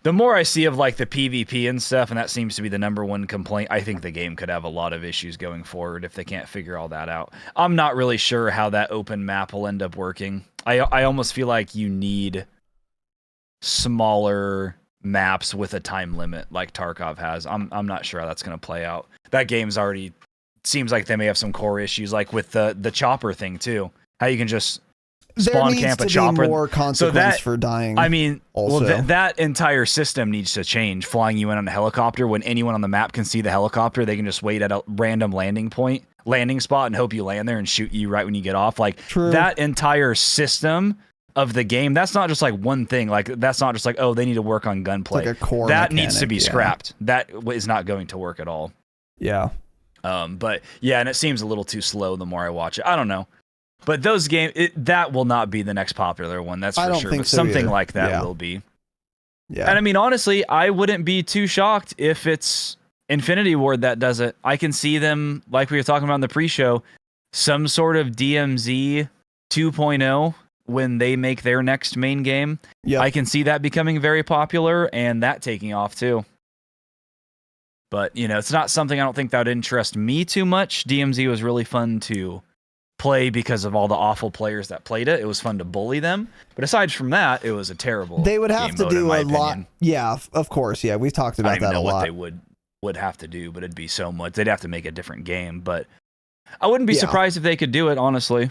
the more I see of like the PvP and stuff, and that seems to be the number one complaint, I think the game could have a lot of issues going forward if they can't figure all that out. I'm not really sure how that open map will end up working. I almost feel like you need smaller maps with a time limit like Tarkov has. I'm not sure how that's going to play out. That game's already seems like they may have some core issues, like with the chopper thing too. How you can just spawn camp a chopper. Be more consequence for dying. I mean, also. Well, that entire system needs to change. Flying you in on a helicopter, when anyone on the map can see the helicopter, they can just wait at a random landing spot and hope you land there and shoot you right when you get off. Like that entire system of the game, that's not just like one thing. Like that's not just like, oh, they need to work on gunplay. Like a core that mechanic, needs to be scrapped. That is not going to work at all. Yeah. But yeah, and it seems a little too slow the more I watch it. I don't know. But those games, that will not be the next popular one, that's for sure. But something like that will be. Yeah. And I mean, honestly, I wouldn't be too shocked if it's Infinity Ward that does it. I can see them, like we were talking about in the pre-show, some sort of DMZ 2.0 when they make their next main game. Yep. I can see that becoming very popular and that taking off too. But, you know, it's not something I don't think that would interest me too much. DMZ was really fun to play because of all the awful players that played it. It was fun to bully them. But aside from that, it was a terrible They would have to do a lot. Yeah, of course. Yeah, we've talked about that a lot. I don't know what they would have to do, but it'd be so much. They'd have to make a different game. But I wouldn't be surprised if they could do it, honestly.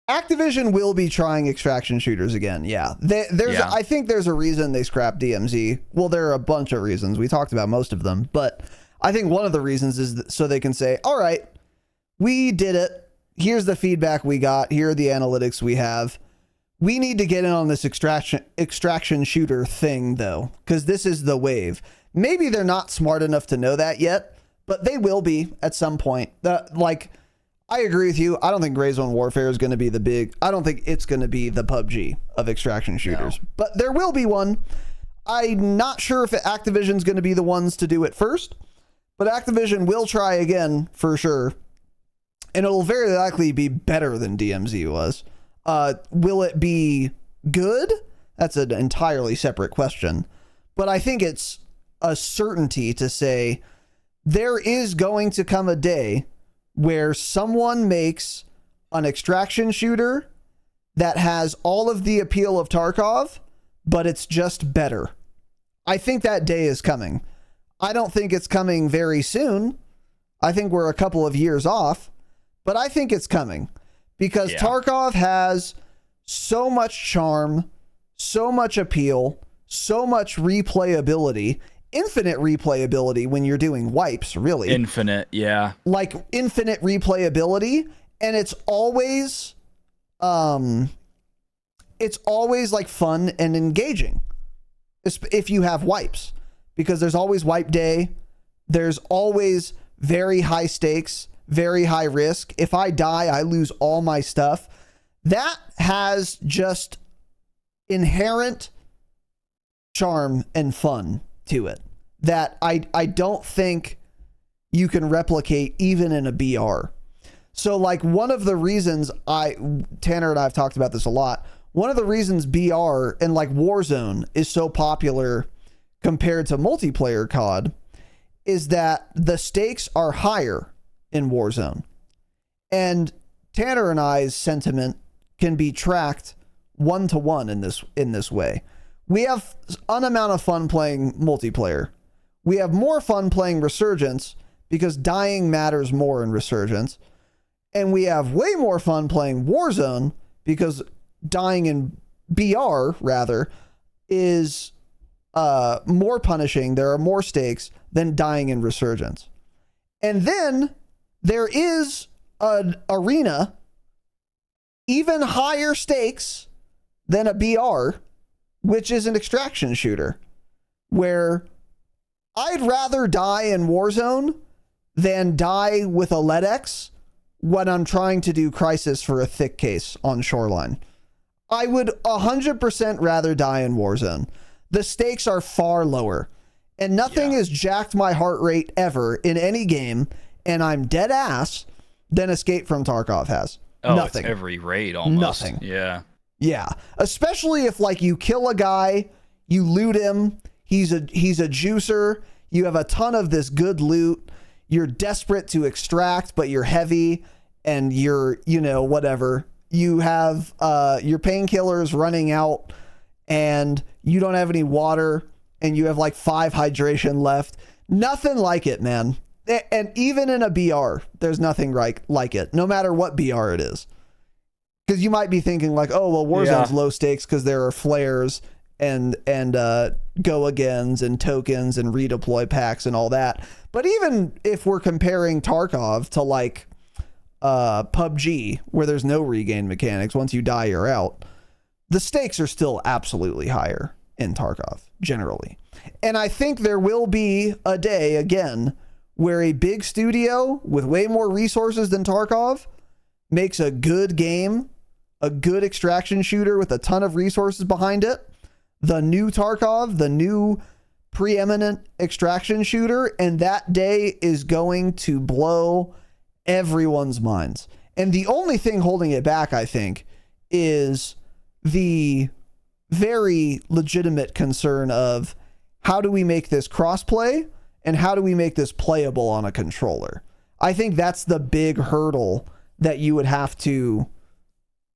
Activision will be trying extraction shooters again. Yeah. I think there's a reason they scrapped DMZ. Well, there are a bunch of reasons. We talked about most of them. But I think one of the reasons is so they can say, all right, we did it. Here's the feedback we got. Here are the analytics we have. We need to get in on this extraction shooter thing, though, because this is the wave. Maybe they're not smart enough to know that yet, but they will be at some point. I agree with you. I don't think Razinon Warfare is going to be I don't think it's going to be the PUBG of extraction shooters, but there will be one. I'm not sure if Activision's going to be the ones to do it first, but Activision will try again for sure. And it'll very likely be better than DMZ was. Will it be good? That's an entirely separate question. But I think it's a certainty to say there is going to come a day where someone makes an extraction shooter that has all of the appeal of Tarkov, but it's just better. I think that day is coming. I don't think it's coming very soon. I think we're a couple of years off. But I think it's coming because Tarkov has so much charm, so much appeal, so much replayability, infinite replayability when you're doing wipes, really. Infinite, yeah. Like infinite replayability, and it's always like fun and engaging if you have wipes, because there's always wipe day. There's always very high stakes. Very high risk. If I die, I lose all my stuff. That has just inherent charm and fun to it that I don't think you can replicate even in a BR. So like one of the reasons Tanner and I have talked about this a lot. One of the reasons BR and like Warzone is so popular compared to multiplayer CoD is that the stakes are higher in Warzone. And Tanner and I's sentiment can be tracked 1-to-1 in this way. We have an amount of fun playing multiplayer. We have more fun playing Resurgence because dying matters more in Resurgence. And we have way more fun playing Warzone because dying in BR, rather, is more punishing. There are more stakes than dying in Resurgence. And then there is an arena, even higher stakes than a BR, which is an extraction shooter, where I'd rather die in Warzone than die with a LEDX when I'm trying to do Crisis for a thick case on Shoreline. I would 100% rather die in Warzone. The stakes are far lower, and nothing has jacked my heart rate ever in any game and I'm dead ass, than Escape from Tarkov has. Oh, Nothing. It's every raid almost. Nothing. Yeah. Yeah. Especially if like you kill a guy, you loot him, he's a juicer, you have a ton of this good loot, you're desperate to extract, but you're heavy and you're, whatever. You have your painkillers running out and you don't have any water and you have like 5 hydration left. Nothing like it, man. And even in a BR, there's nothing like it, no matter what BR it is. Because you might be thinking like, oh, well, Warzone's low stakes because there are flares and go-agains and tokens and redeploy packs and all that. But even if we're comparing Tarkov to like PUBG, where there's no regain mechanics, once you die, you're out, the stakes are still absolutely higher in Tarkov, generally. And I think there will be a day, again, where a big studio with way more resources than Tarkov makes a good game, a good extraction shooter with a ton of resources behind it, the new Tarkov, the new preeminent extraction shooter, and that day is going to blow everyone's minds. And the only thing holding it back, I think, is the very legitimate concern of how do we make this crossplay and how do we make this playable on a controller? I think that's the big hurdle that you would have to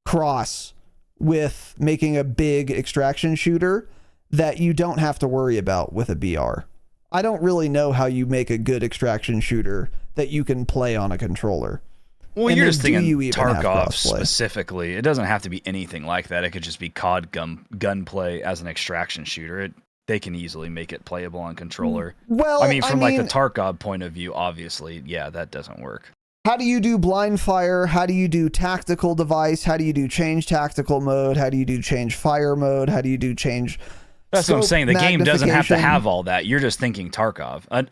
cross with making a big extraction shooter that you don't have to worry about with a BR. I don't really know how you make a good extraction shooter that you can play on a controller. Well, and you're just thinking Tarkov specifically. It doesn't have to be anything like that. It could just be CoD gunplay as an extraction shooter. They can easily make it playable on controller. Well, I mean, from like the Tarkov point of view, obviously, yeah, that doesn't work. How do you do blind fire? How do you do tactical device? How do you do change tactical mode? How do you do change fire mode? How do you do change? That's what I'm saying. The game doesn't have to have all that. You're just thinking Tarkov. A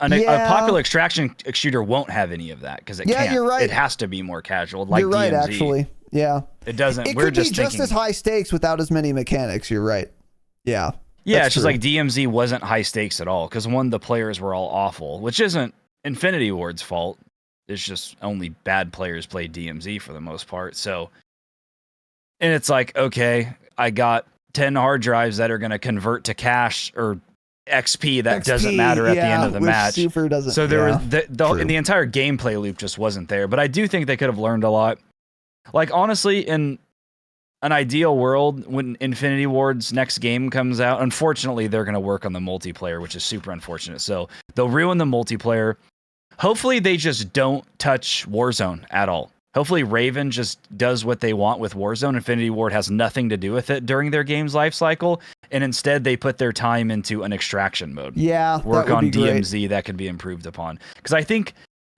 popular extraction shooter won't have any of that because it can't. You're right. It has to be more casual, like you're right, DMZ. Actually. Yeah. It doesn't. It could be just as high stakes without as many mechanics. You're right. Yeah. Yeah, it's just like DMZ wasn't high stakes at all because one, the players were all awful, which isn't Infinity Ward's fault. It's just only bad players play DMZ for the most part. So, and it's like, okay, I got 10 hard drives that are going to convert to cash or XP that doesn't matter at the end of the match. So there was the entire gameplay loop just wasn't there. But I do think they could have learned a lot. Like, honestly, in an ideal world, when Infinity Ward's next game comes out, unfortunately, they're going to work on the multiplayer, which is super unfortunate. So they'll ruin the multiplayer. Hopefully, they just don't touch Warzone at all. Hopefully, Raven just does what they want with Warzone. Infinity Ward has nothing to do with it during their game's life cycle, and instead they put their time into an extraction mode. Yeah, work on DMZ that could be improved upon. Because I think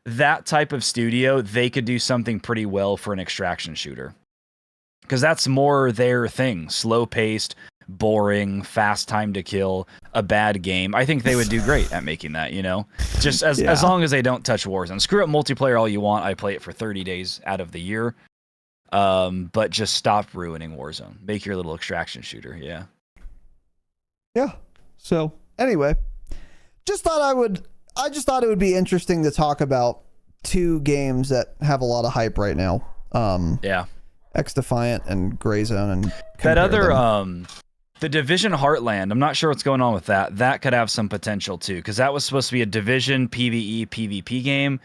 that type of studio, they could do something pretty well for an extraction shooter. Because that's more their thing. Slow-paced, boring, fast time to kill, a bad game. I think they would do great at making that, just as long as they don't touch Warzone. Screw up multiplayer all you want. I play it for 30 days out of the year. But just stop ruining Warzone. Make your little extraction shooter. Yeah. Yeah. So anyway, I just thought it would be interesting to talk about 2 games that have a lot of hype right now. Yeah. XDefiant and Razinon and that other the Division Heartland. I'm not sure what's going on with that. That could have some potential too, because that was supposed to be a Division PvE PvP game,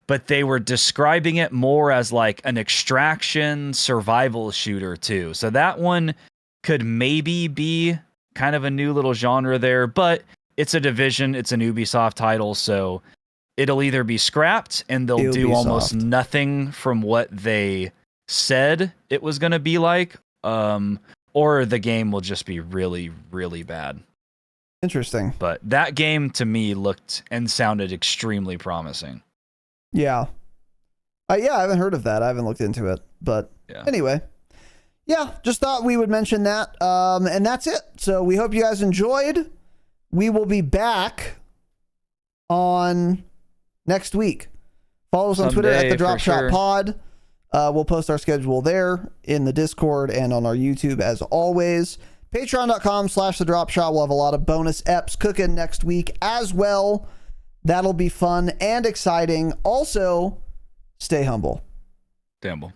but they were describing it more as like an extraction survival shooter too. So that one could maybe be kind of a new little genre there, but it's a Division, it's an Ubisoft title, so it'll either be scrapped and they'll do almost nothing from what they said it was going to be like, or the game will just be really, really bad. Interesting. But that game to me looked and sounded extremely promising. Yeah. I haven't heard of that. I haven't looked into it, but anyway, just thought we would mention that. And that's it. So we hope you guys enjoyed. We will be back on next week. Follow us on Twitter at the Dropshot Pod. We'll post our schedule there in the Discord and on our YouTube as always. Patreon.com/thedropshot. We'll have a lot of bonus eps cooking next week as well. That'll be fun and exciting. Also, stay humble. Damn.